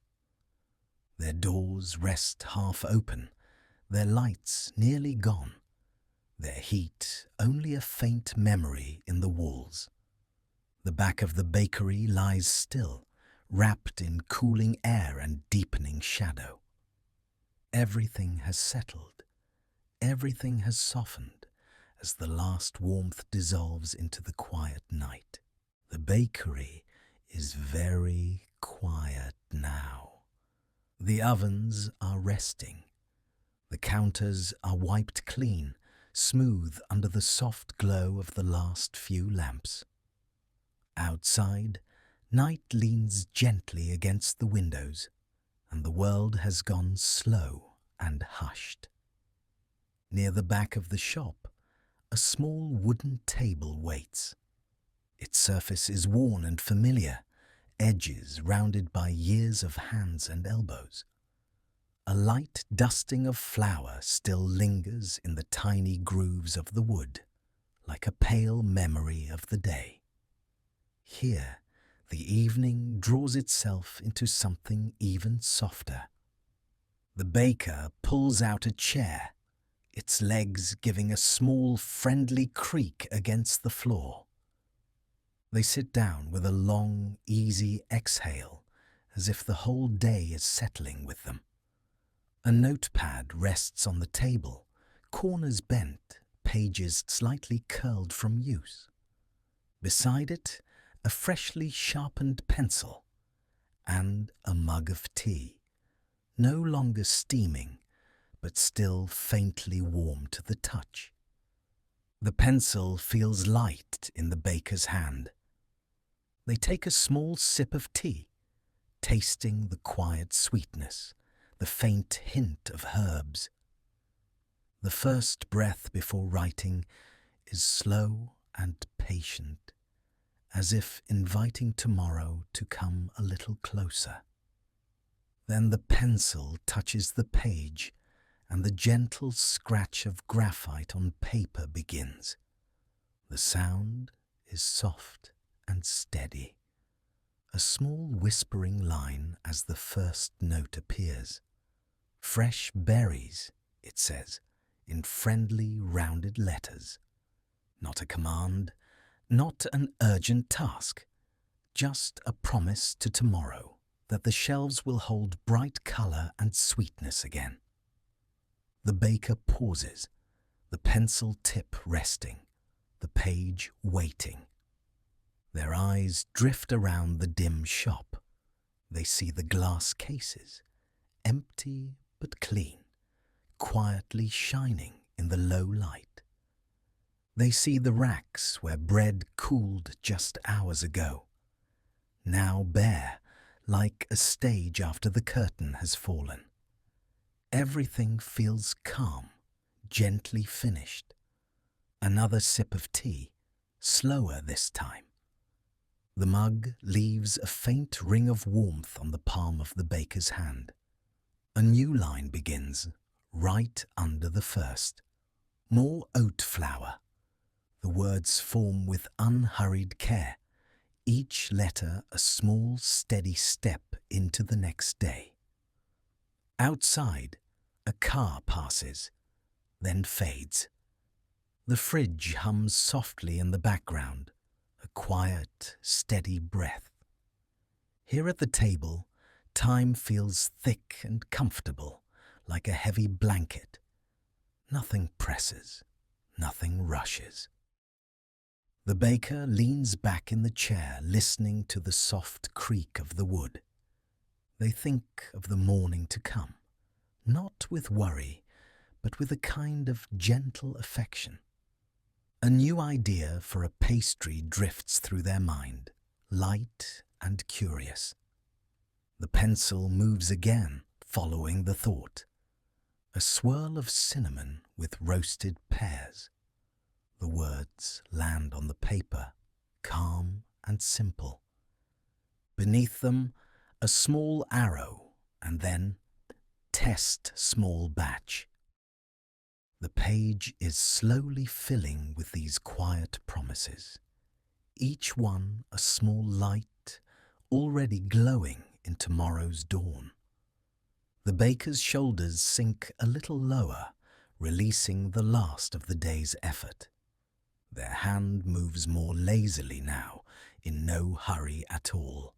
Their doors rest half open, their lights nearly gone, their heat only a faint memory in the walls. The back of the bakery lies still, wrapped in cooling air and deepening shadow. Everything has settled, everything has softened as the last warmth dissolves into the quiet night. The bakery is very quiet now. The ovens are resting. The counters are wiped clean, smooth under the soft glow of the last few lamps. Outside, night leans gently against the windows, and the world has gone slow and hushed. Near the back of the shop, a small wooden table waits. Its surface is worn and familiar, edges rounded by years of hands and elbows. A light dusting of flour still lingers in the tiny grooves of the wood, like a pale memory of the day. Here, the evening draws itself into something even softer. The baker pulls out a chair, its legs giving a small, friendly creak against the floor. They sit down with a long, easy exhale, as if the whole day is settling with them. A notepad rests on the table, corners bent, pages slightly curled from use. Beside it, a freshly sharpened pencil and a mug of tea, no longer steaming, but still faintly warm to the touch. The pencil feels light in the baker's hand. They take a small sip of tea, tasting the quiet sweetness, the faint hint of herbs. The first breath before writing is slow and patient, as if inviting tomorrow to come a little closer. Then the pencil touches the page, and the gentle scratch of graphite on paper begins. The sound is soft and steady, a small whispering line as the first note appears. Fresh berries, it says, in friendly rounded letters. Not a command, not an urgent task, just a promise to tomorrow that the shelves will hold bright color and sweetness again. The baker pauses, the pencil tip resting, the page waiting. Their eyes drift around the dim shop. They see the glass cases, empty but clean, quietly shining in the low light. They see the racks where bread cooled just hours ago, now bare, like a stage after the curtain has fallen. Everything feels calm, gently finished. Another sip of tea, slower this time. The mug leaves a faint ring of warmth on the palm of the baker's hand. A new line begins, right under the first. More oat flour. The words form with unhurried care, each letter a small, steady step into the next day. Outside, a car passes, then fades. The fridge hums softly in the background, a quiet, steady breath. Here at the table, time feels thick and comfortable, like a heavy blanket. Nothing presses, nothing rushes. The baker leans back in the chair, listening to the soft creak of the wood. They think of the morning to come, not with worry, but with a kind of gentle affection. A new idea for a pastry drifts through their mind, light and curious. The pencil moves again, following the thought. A swirl of cinnamon with roasted pears. The words land on the paper, calm and simple. Beneath them, a small arrow, and then test small batch. The page is slowly filling with these quiet promises, each one a small light already glowing in tomorrow's dawn. The baker's shoulders sink a little lower, releasing the last of the day's effort. Their hand moves more lazily now, in no hurry at all.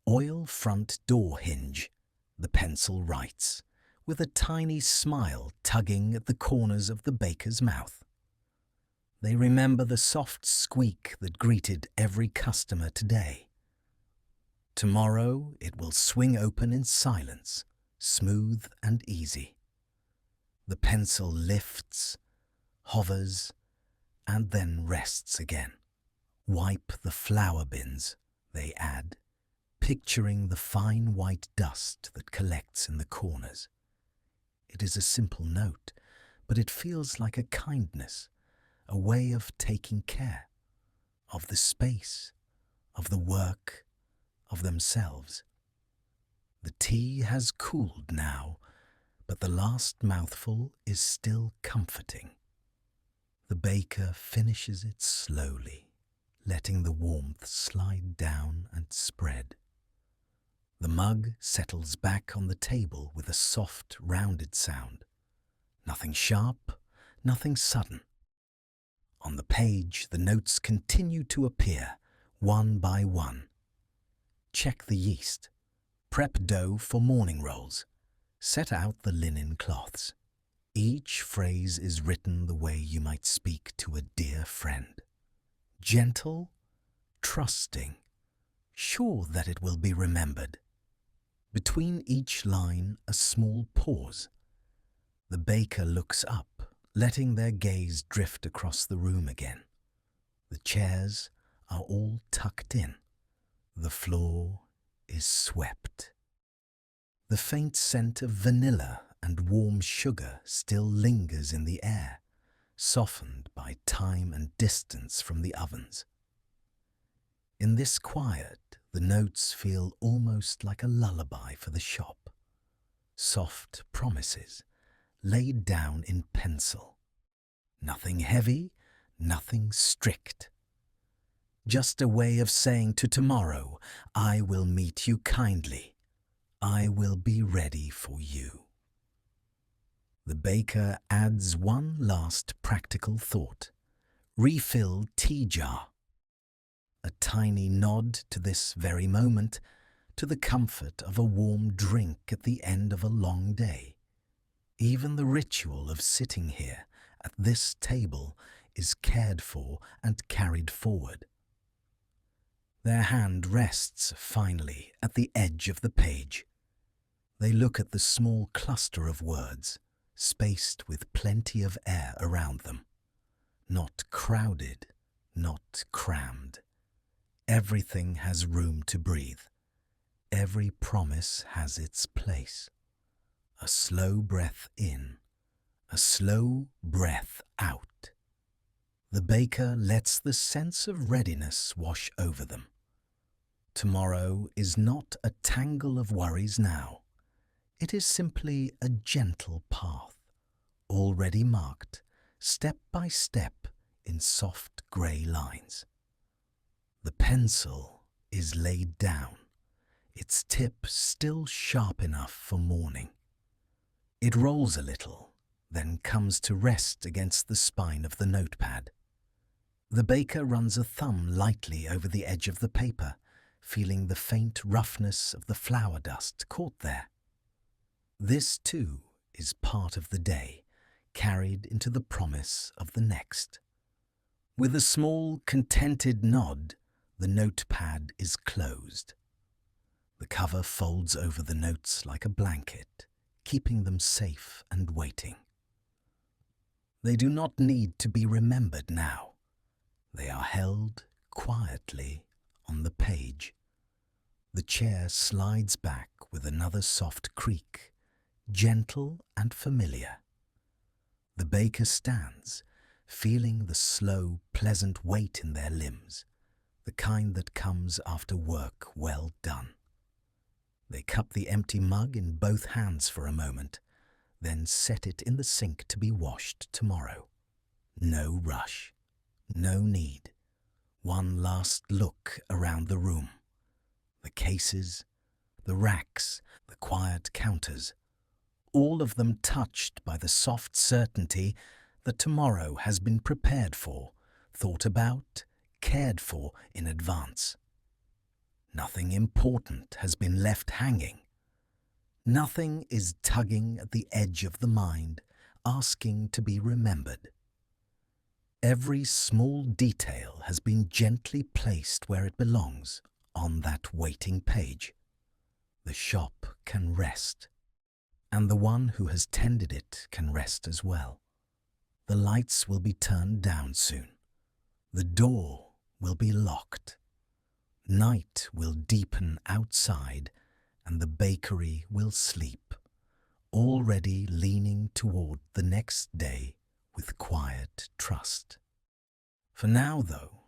Oil front door hinge, the pencil writes, with a tiny smile tugging at the corners of the baker's mouth. They remember the soft squeak that greeted every customer today. Tomorrow it will swing open in silence, smooth and easy. The pencil lifts, hovers, and then rests again. Wipe the flour bins, they add, picturing the fine white dust that collects in the corners. It is a simple note, but it feels like a kindness, a way of taking care of the space, of the work, of themselves. The tea has cooled now, but the last mouthful is still comforting. The baker finishes it slowly, letting the warmth slide down and spread. The mug settles back on the table with a soft, rounded sound. Nothing sharp, nothing sudden. On the page, the notes continue to appear, one by one. Check the yeast. Prep dough for morning rolls. Set out the linen cloths. Each phrase is written the way you might speak to a dear friend. Gentle, trusting, sure that it will be remembered. Between each line, a small pause. The baker looks up, letting their gaze drift across the room again. The chairs are all tucked in. The floor is swept. The faint scent of vanilla and warm sugar still lingers in the air, softened by time and distance from the ovens. In this quiet, the notes feel almost like a lullaby for the shop. Soft promises, laid down in pencil. Nothing heavy, nothing strict. Just a way of saying to tomorrow, I will meet you kindly. I will be ready for you. The baker adds one last practical thought. Refill tea jar. A tiny nod to this very moment, to the comfort of a warm drink at the end of a long day. Even the ritual of sitting here at this table is cared for and carried forward. Their hand rests finally at the edge of the page. They look at the small cluster of words, spaced with plenty of air around them. Not crowded, not crammed. Everything has room to breathe. Every promise has its place. A slow breath in, a slow breath out. The baker lets the sense of readiness wash over them. Tomorrow is not a tangle of worries now. It is simply a gentle path, already marked, step by step in soft grey lines. The pencil is laid down, its tip still sharp enough for morning. It rolls a little, then comes to rest against the spine of the notepad. The baker runs a thumb lightly over the edge of the paper, feeling the faint roughness of the flour dust caught there. This, too, is part of the day, carried into the promise of the next. With a small, contented nod, the notepad is closed. The cover folds over the notes like a blanket, keeping them safe and waiting. They do not need to be remembered now. They are held quietly on the page. The chair slides back with another soft creak, gentle and familiar. The baker stands, feeling the slow, pleasant weight in their limbs, the kind that comes after work well done. They cup the empty mug in both hands for a moment, then set it in the sink to be washed tomorrow. No rush. No need. One last look around the room. The cases, the racks, the quiet counters, all of them touched by the soft certainty that tomorrow has been prepared for, thought about, cared for in advance. Nothing important has been left hanging. Nothing is tugging at the edge of the mind, asking to be remembered. Every small detail has been gently placed where it belongs, on that waiting page. The shop can rest, and the one who has tended it can rest as well. The lights will be turned down soon. The door will be locked. Night will deepen outside, and the bakery will sleep, already leaning toward the next day with quiet trust. For now, though,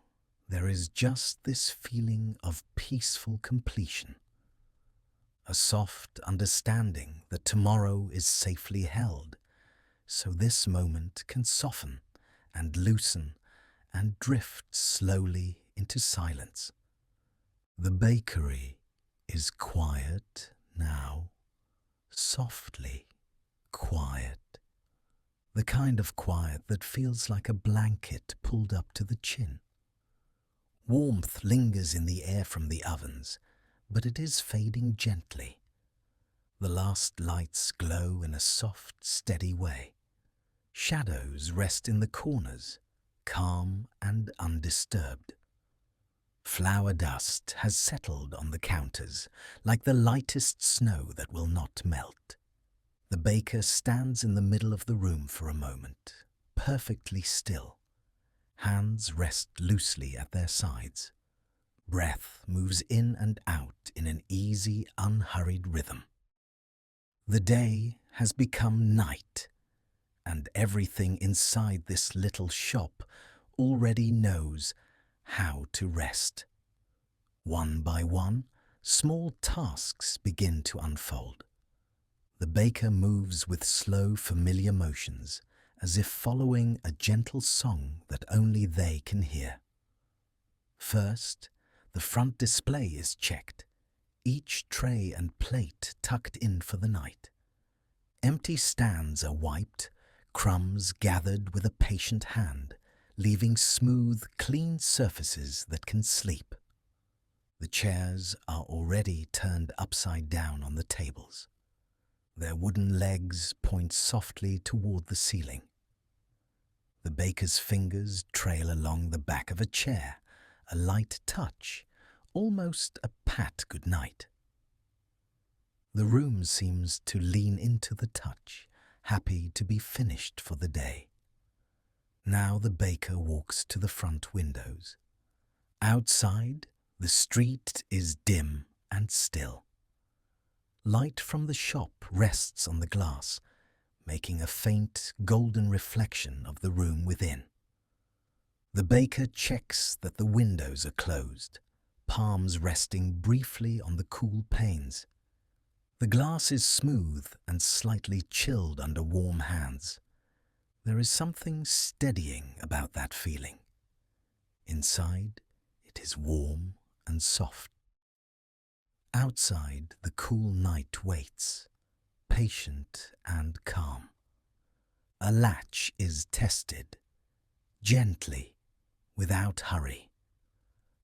there is just this feeling of peaceful completion, a soft understanding that tomorrow is safely held, so this moment can soften and loosen and drift slowly into silence. The bakery is quiet now, softly quiet. The kind of quiet that feels like a blanket pulled up to the chin. Warmth lingers in the air from the ovens, but it is fading gently. The last lights glow in a soft, steady way. Shadows rest in the corners, calm and undisturbed. Flour dust has settled on the counters, like the lightest snow that will not melt. The baker stands in the middle of the room for a moment, perfectly still. Hands rest loosely at their sides. Breath moves in and out in an easy, unhurried rhythm. The day has become night, and everything inside this little shop already knows how to rest. One by one, small tasks begin to unfold. The baker moves with slow, familiar motions, as if following a gentle song that only they can hear. First, the front display is checked, each tray and plate tucked in for the night. Empty stands are wiped, crumbs gathered with a patient hand, leaving smooth, clean surfaces that can sleep. The chairs are already turned upside down on the tables. Their wooden legs point softly toward the ceiling. The baker's fingers trail along the back of a chair, a light touch, almost a pat goodnight. The room seems to lean into the touch, happy to be finished for the day. Now the baker walks to the front windows. Outside, the street is dim and still. Light from the shop rests on the glass, making a faint golden reflection of the room within. The baker checks that the windows are closed, palms resting briefly on the cool panes. The glass is smooth and slightly chilled under warm hands. There is something steadying about that feeling. Inside, it is warm and soft. Outside, the cool night waits, patient and calm. A latch is tested, gently, without hurry.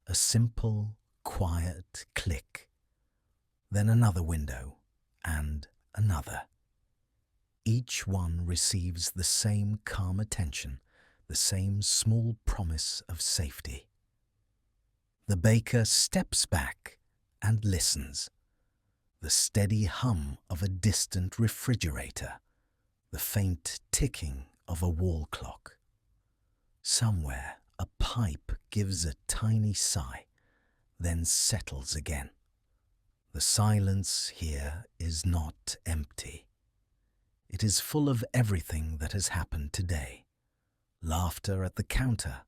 A simple, quiet click. Then another window, and another. Each one receives the same calm attention, the same small promise of safety. The baker steps back and listens. The steady hum of a distant refrigerator, the faint ticking of a wall clock. Somewhere a pipe gives a tiny sigh, then settles again. The silence here is not empty. It is full of everything that has happened today. Laughter at the counter,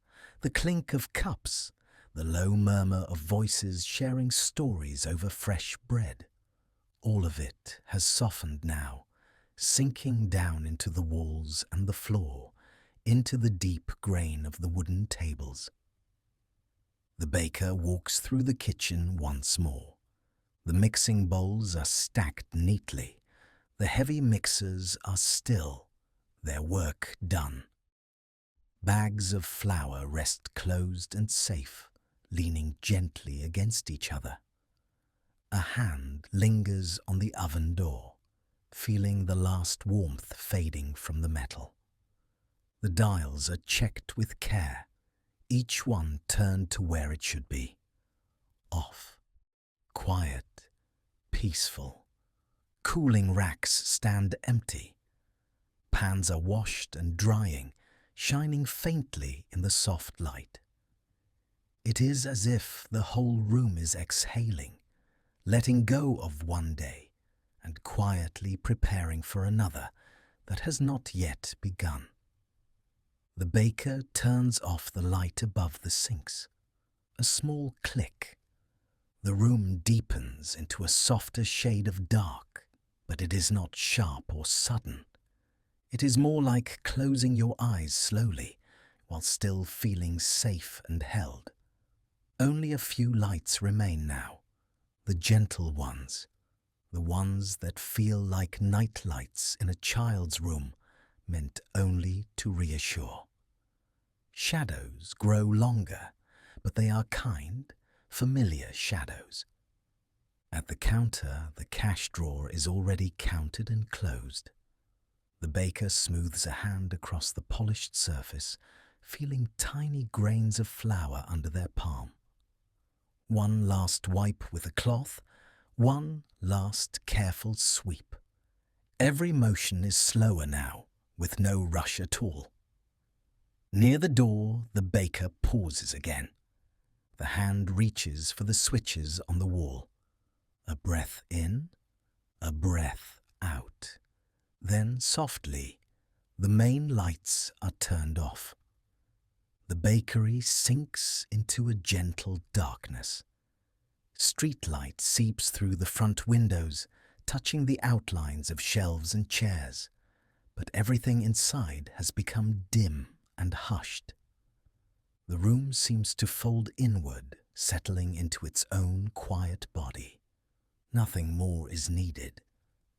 the clink of cups, the low murmur of voices sharing stories over fresh bread. All of it has softened now, sinking down into the walls and the floor, into the deep grain of the wooden tables. The baker walks through the kitchen once more. The mixing bowls are stacked neatly. The heavy mixers are still, their work done. Bags of flour rest closed and safe, leaning gently against each other. A hand lingers on the oven door, feeling the last warmth fading from the metal. The dials are checked with care, each one turned to where it should be. Off, quiet, peaceful. Cooling racks stand empty. Pans are washed and drying, shining faintly in the soft light. It is as if the whole room is exhaling, letting go of one day and quietly preparing for another that has not yet begun. The baker turns off the light above the sinks. A small click. The room deepens into a softer shade of dark, but it is not sharp or sudden. It is more like closing your eyes slowly while still feeling safe and held. Only a few lights remain now, the gentle ones, the ones that feel like night lights in a child's room, meant only to reassure. Shadows grow longer, but they are kind, familiar shadows. At the counter, the cash drawer is already counted and closed. The baker smooths a hand across the polished surface, feeling tiny grains of flour under their palm. One last wipe with a cloth, one last careful sweep. Every motion is slower now, with no rush at all. Near the door, the baker pauses again. The hand reaches for the switches on the wall. A breath in, a breath out. Then softly, the main lights are turned off. The bakery sinks into a gentle darkness. Streetlight seeps through the front windows, touching the outlines of shelves and chairs, but everything inside has become dim and hushed. The room seems to fold inward, settling into its own quiet body. Nothing more is needed.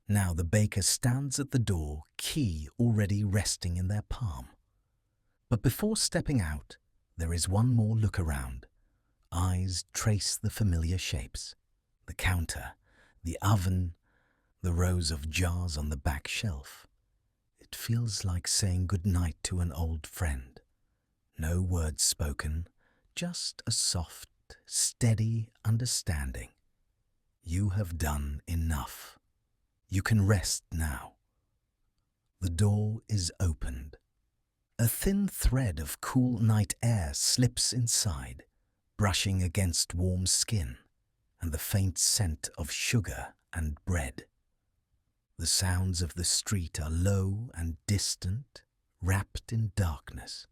Now the baker stands at the door, key already resting in their palm. But before stepping out, there is one more look around. Eyes trace the familiar shapes. The counter, the oven, the rows of jars on the back shelf. It feels like saying goodnight to an old friend. No words spoken, just a soft, steady understanding. You have done enough. You can rest now. The door is opened. A thin thread of cool night air slips inside, brushing against warm skin and the faint scent of sugar and bread. The sounds of the street are low and distant, wrapped in darkness.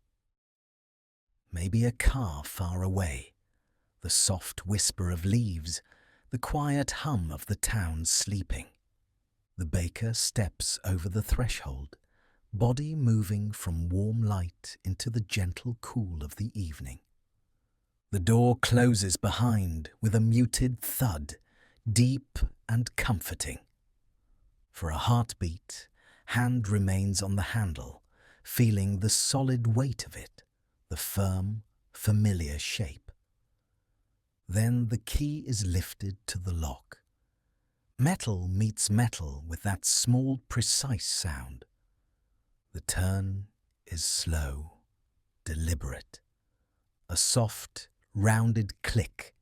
maybe a car far away, the soft whisper of leaves, the quiet hum of the town sleeping. The baker steps over the threshold, body moving from warm light into the gentle cool of the evening. The door closes behind with a muted thud, deep and comforting. For a heartbeat, hand remains on the handle, feeling the solid weight of it, the firm, familiar shape. Then the key is lifted to the lock. Metal meets metal with that small, precise sound. The turn is slow, deliberate. A soft, rounded click,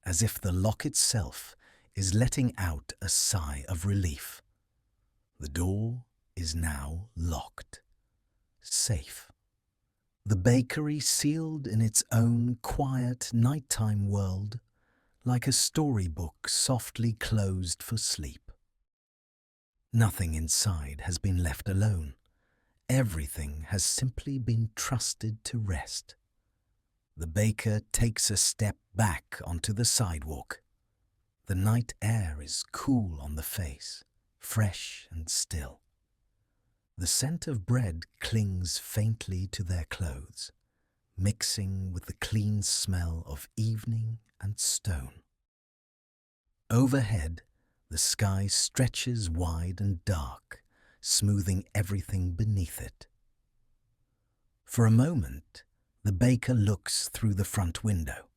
as if the lock itself is letting out a sigh of relief. The door is now locked. Safe. The bakery sealed in its own quiet nighttime world, like a storybook softly closed for sleep. Nothing inside has been left alone. Everything has simply been trusted to rest. The baker takes a step back onto the sidewalk. The night air is cool on the face, fresh and still. The scent of bread clings faintly to their clothes, mixing with the clean smell of evening and stone. Overhead, the sky stretches wide and dark, smoothing everything beneath it. For a moment, the baker looks through the front window.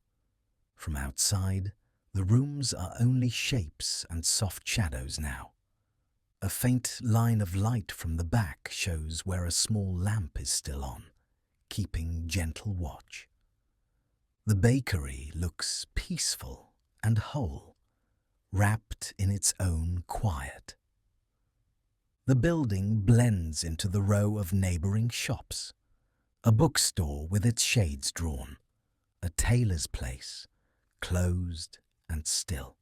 From outside, the rooms are only shapes and soft shadows now. A faint line of light from the back shows where a small lamp is still on, keeping gentle watch. The bakery looks peaceful and whole, wrapped in its own quiet. The building blends into the row of neighboring shops. A bookstore with its shades drawn, a tailor's place, closed and still.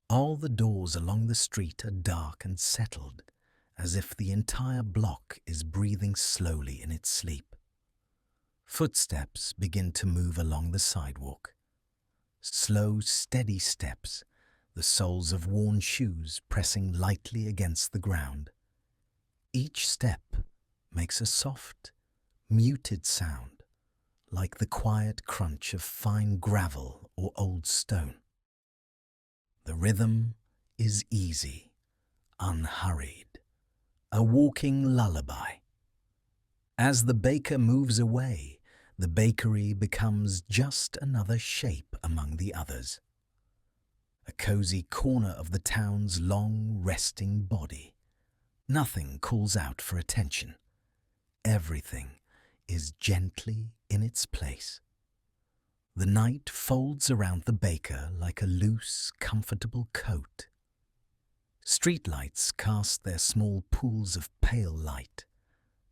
All the doors along the street are dark and settled, as if the entire block is breathing slowly in its sleep. Footsteps begin to move along the sidewalk. Slow, steady steps, the soles of worn shoes pressing lightly against the ground. Each step makes a soft, muted sound, like the quiet crunch of fine gravel or old stone. The rhythm is easy, unhurried, a walking lullaby. As the baker moves away, the bakery becomes just another shape among the others. A cozy corner of the town's long, resting body. Nothing calls out for attention. Everything is gently in its place. The night folds around the baker like a loose, comfortable coat. Streetlights cast their small pools of pale light,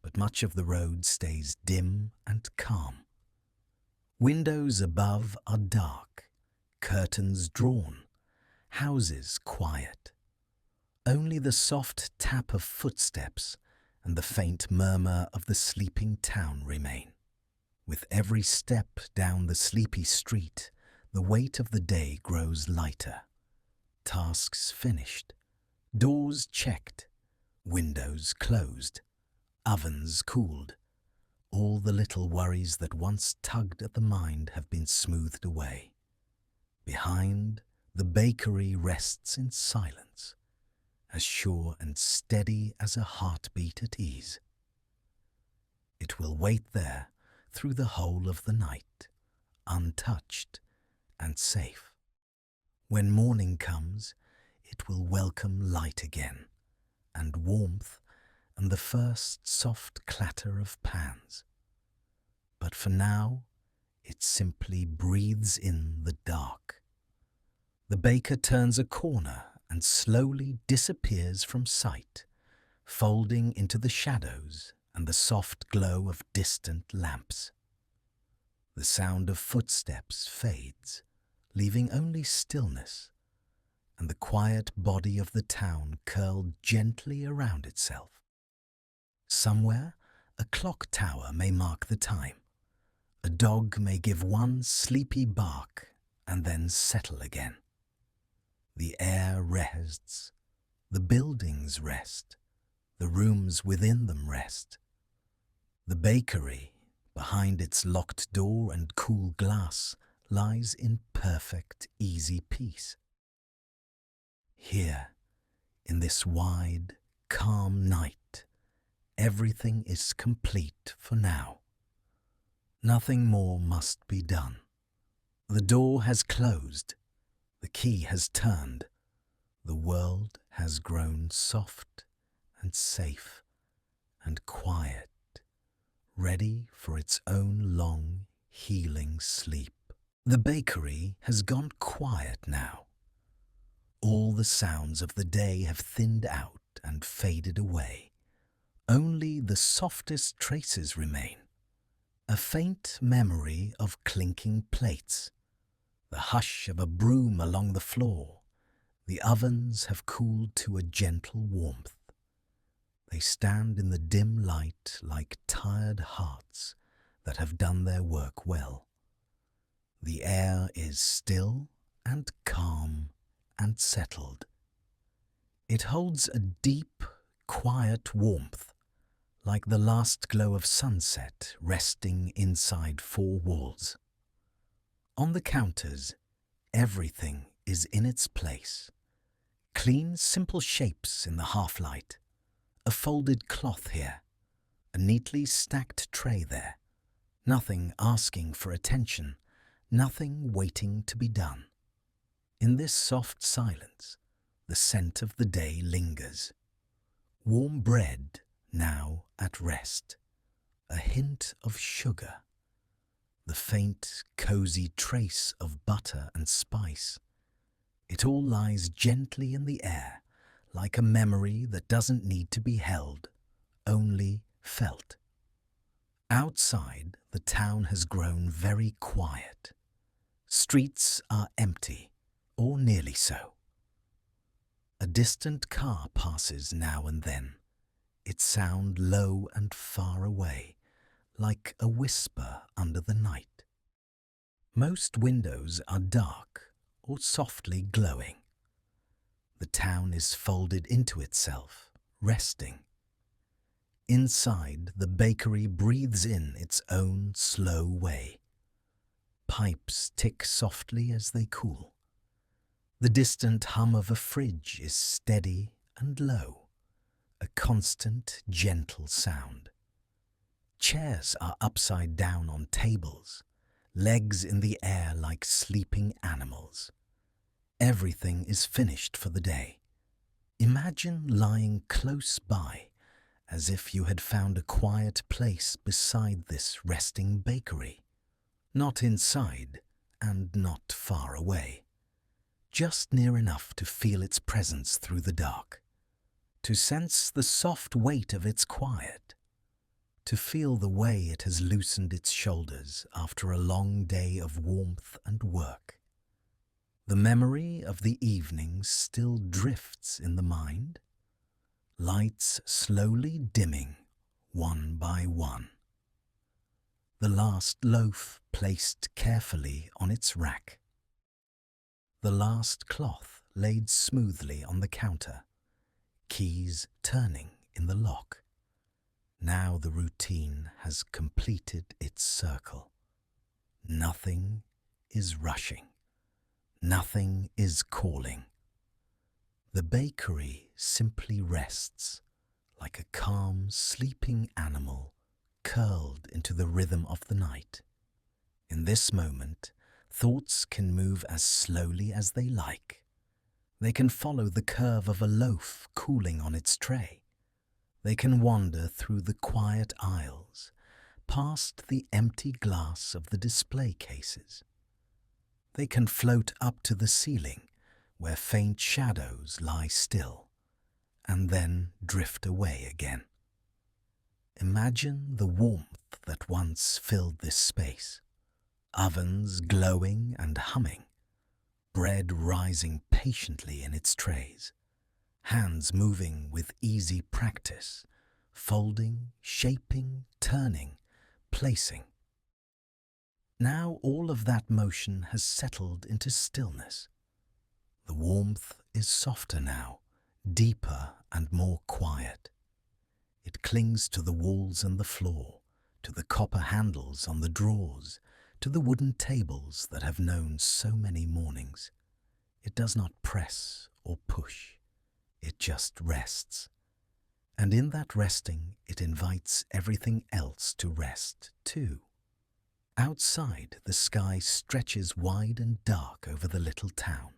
but much of the road stays dim and calm. Windows above are dark, curtains drawn, houses quiet. Only the soft tap of footsteps and the faint murmur of the sleeping town remain. With every step down the sleepy street, the weight of the day grows lighter. Tasks finished, doors checked, windows closed, ovens cooled. All the little worries that once tugged at the mind have been smoothed away. Behind, the bakery rests in silence, as sure and steady as a heartbeat at ease. It will wait there through the whole of the night, untouched and safe. When morning comes, it will welcome light again, and warmth, and the first soft clatter of pans. But for now, it simply breathes in the dark. The baker turns a corner and slowly disappears from sight, folding into the shadows and the soft glow of distant lamps. The sound of footsteps fades, leaving only stillness, and the quiet body of the town curled gently around itself. Somewhere, a clock tower may mark the time, A dog may give one sleepy bark and then settle again. The air rests, the buildings rest, the rooms within them rest. The bakery, behind its locked door and cool glass, lies in perfect, easy peace. Here, in this wide, calm night, everything is complete for now. Nothing more must be done. The door has closed, the key has turned, the world has grown soft and safe and quiet, ready for its own long, healing sleep. The bakery has gone quiet now. All the sounds of the day have thinned out and faded away. Only the softest traces remain. A faint memory of clinking plates, the hush of a broom along the floor. The ovens have cooled to a gentle warmth. They stand in the dim light like tired hearts that have done their work well. The air is still and calm and settled. It holds a deep, quiet warmth, like the last glow of sunset resting inside four walls. On the counters, everything is in its place. Clean, simple shapes in the half-light. A folded cloth here, a neatly stacked tray there. Nothing asking for attention, nothing waiting to be done. In this soft silence, the scent of the day lingers. Warm bread now at rest, a hint of sugar, the faint, cozy trace of butter and spice. It all lies gently in the air, like a memory that doesn't need to be held, only felt. Outside, the town has grown very quiet. Streets are empty, or nearly so. A distant car passes now and then, its sound low and far away, like a whisper under the night. Most windows are dark or softly glowing. The town is folded into itself, resting. Inside, the bakery breathes in its own slow way. Pipes tick softly as they cool. The distant hum of a fridge is steady and low, a constant, gentle sound. Chairs are upside down on tables, legs in the air like sleeping animals. Everything is finished for the day. Imagine lying close by, as if you had found a quiet place beside this resting bakery. Not inside and not far away. Just near enough to feel its presence through the dark, to sense the soft weight of its quiet, to feel the way it has loosened its shoulders after a long day of warmth and work. The memory of the evening still drifts in the mind, lights slowly dimming one by one. The last loaf placed carefully on its rack. The last cloth laid smoothly on the counter, keys turning in the lock. Now the routine has completed its circle. Nothing is rushing. Nothing is calling. The bakery simply rests, like a calm, sleeping animal curled into the rhythm of the night. In this moment, thoughts can move as slowly as they like. They can follow the curve of a loaf cooling on its tray. They can wander through the quiet aisles, past the empty glass of the display cases. They can float up to the ceiling, where faint shadows lie still, and then drift away again. Imagine the warmth that once filled this space. Ovens glowing and humming, bread rising patiently in its trays, hands moving with easy practice, folding, shaping, turning, placing. Now all of that motion has settled into stillness. The warmth is softer now, deeper and more quiet. It clings to the walls and the floor, to the copper handles on the drawers, to the wooden tables that have known so many mornings. It does not press or push. It just rests. And in that resting, it invites everything else to rest too. Outside, the sky stretches wide and dark over the little town.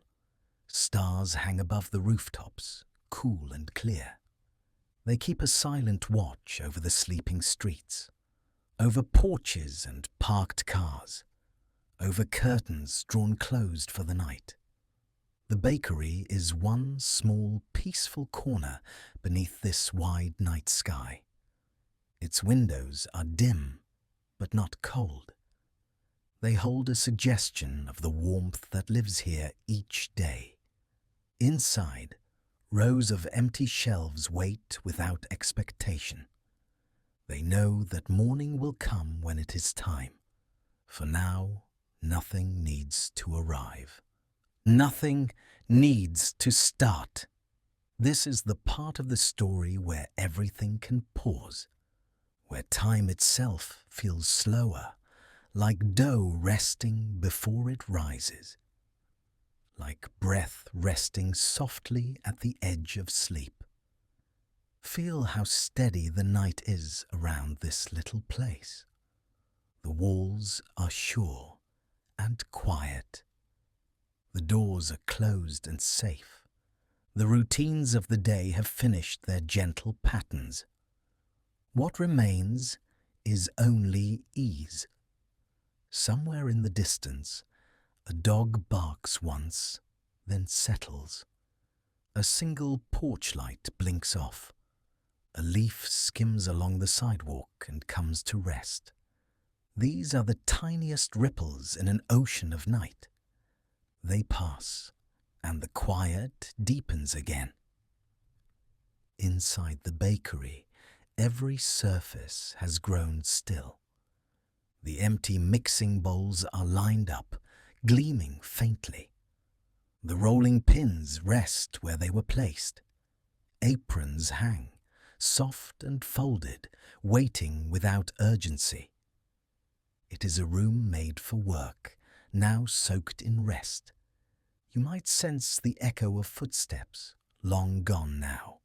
Stars hang above the rooftops, cool and clear. They keep a silent watch over the sleeping streets, over porches and parked cars, over curtains drawn closed for the night. The bakery is one small, peaceful corner beneath this wide night sky. Its windows are dim, but not cold. They hold a suggestion of the warmth that lives here each day. Inside, rows of empty shelves wait without expectation. They know that morning will come when it is time. For now, nothing needs to arrive. Nothing needs to start. This is the part of the story where everything can pause, where time itself feels slower, like dough resting before it rises, like breath resting softly at the edge of sleep. Feel how steady the night is around this little place. The walls are sure and quiet. The doors are closed and safe. The routines of the day have finished their gentle patterns. What remains is only ease. Somewhere in the distance, a dog barks once, then settles. A single porch light blinks off. A leaf skims along the sidewalk and comes to rest. These are the tiniest ripples in an ocean of night. They pass, and the quiet deepens again. Inside the bakery, every surface has grown still. The empty mixing bowls are lined up, gleaming faintly. The rolling pins rest where they were placed. Aprons hang, soft and folded, waiting without urgency. It is a room made for work, now soaked in rest. You might sense the echo of footsteps, long gone now.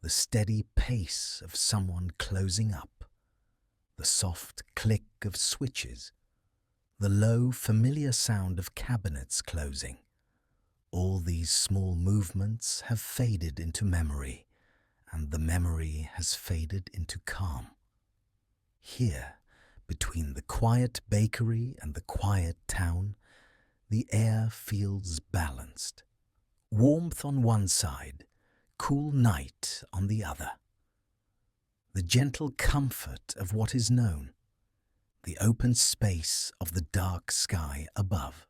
The steady pace of someone closing up. The soft click of switches. The low, familiar sound of cabinets closing. All these small movements have faded into memory, and the memory has faded into calm. Here, between the quiet bakery and the quiet town, the air feels balanced. Warmth on one side, cool night on the other. The gentle comfort of what is known, the open space of the dark sky above.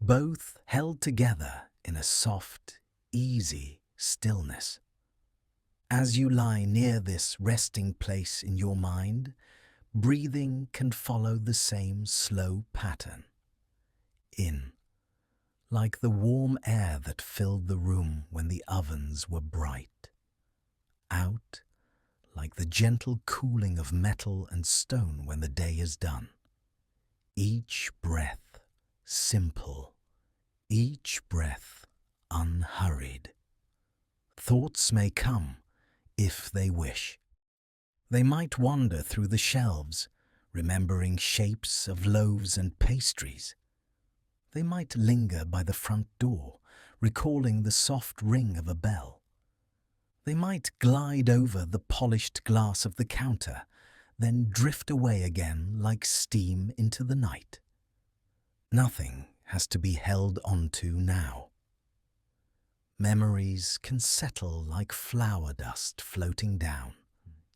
Both held together in a soft, easy stillness. As you lie near this resting place in your mind, breathing can follow the same slow pattern. In, like the warm air that filled the room when the ovens were bright. Out, like the gentle cooling of metal and stone when the day is done. Each breath simple, each breath unhurried. Thoughts may come, if they wish. They might wander through the shelves, remembering shapes of loaves and pastries. They might linger by the front door, recalling the soft ring of a bell. They might glide over the polished glass of the counter, then drift away again like steam into the night. Nothing has to be held onto now. Memories can settle like flour dust floating down,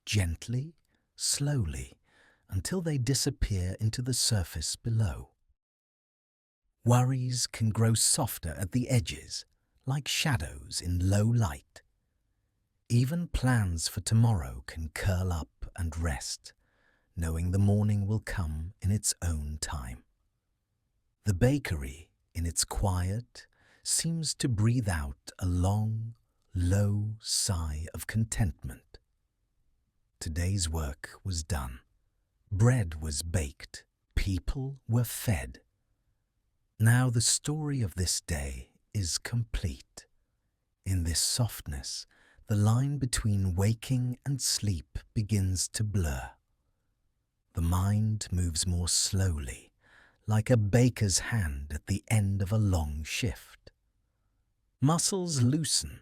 gently, slowly, until they disappear into the surface below. Worries can grow softer at the edges, like shadows in low light. Even plans for tomorrow can curl up and rest, knowing the morning will come in its own time. The bakery, in its quiet, seems to breathe out a long, low sigh of contentment. Today's work was done. Bread was baked. People were fed. Now the story of this day is complete. In this softness, the line between waking and sleep begins to blur. The mind moves more slowly, like a baker's hand at the end of a long shift. Muscles loosen,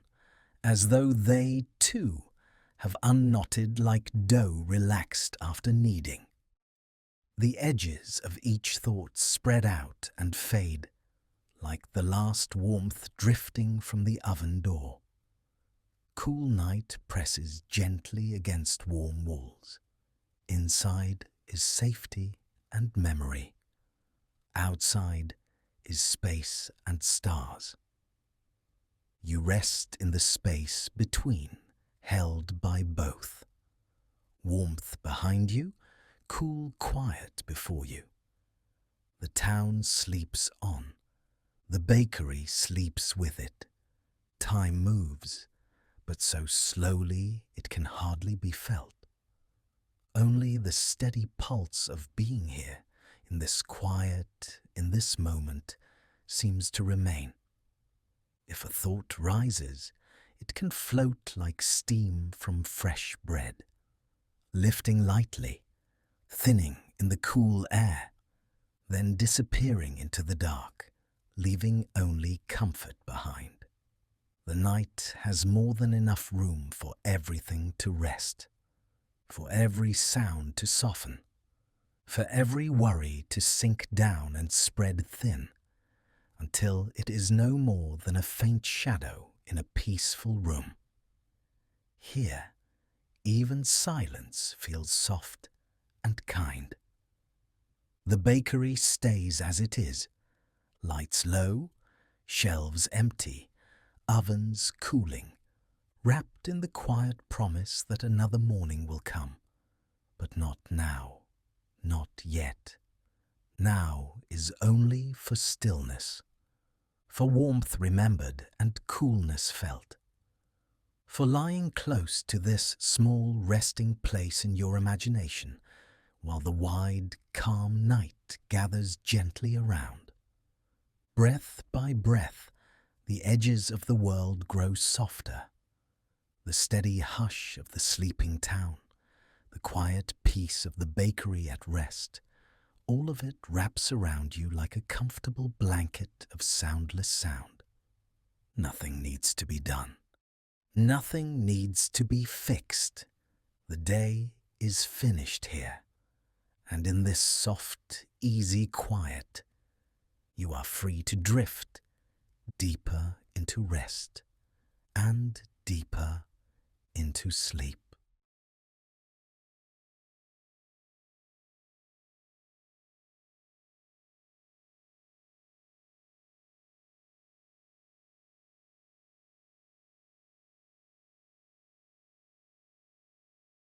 as though they, too, have unknotted like dough relaxed after kneading. The edges of each thought spread out and fade, like the last warmth drifting from the oven door. Cool night presses gently against warm walls. Inside is safety and memory. Outside is space and stars. You rest in the space between, held by both. Warmth behind you, cool quiet before you. The town sleeps on. The bakery sleeps with it. Time moves, but so slowly it can hardly be felt. Only the steady pulse of being here, in this quiet, in this moment, seems to remain. If a thought rises, it can float like steam from fresh bread, lifting lightly, thinning in the cool air, then disappearing into the dark, leaving only comfort behind. The night has more than enough room for everything to rest, for every sound to soften, for every worry to sink down and spread thin, until it is no more than a faint shadow in a peaceful room. Here, even silence feels soft and kind. The bakery stays as it is, lights low, shelves empty, ovens cooling, wrapped in the quiet promise that another morning will come. But not now, not yet. Now is only for stillness, for warmth remembered and coolness felt, for lying close to this small resting place in your imagination, while the wide, calm night gathers gently around. Breath by breath, the edges of the world grow softer. The steady hush of the sleeping town, the quiet peace of the bakery at rest, all of it wraps around you like a comfortable blanket of soundless sound. Nothing needs to be done. Nothing needs to be fixed. The day is finished here. And in this soft, easy quiet, you are free to drift deeper into rest and deeper into sleep.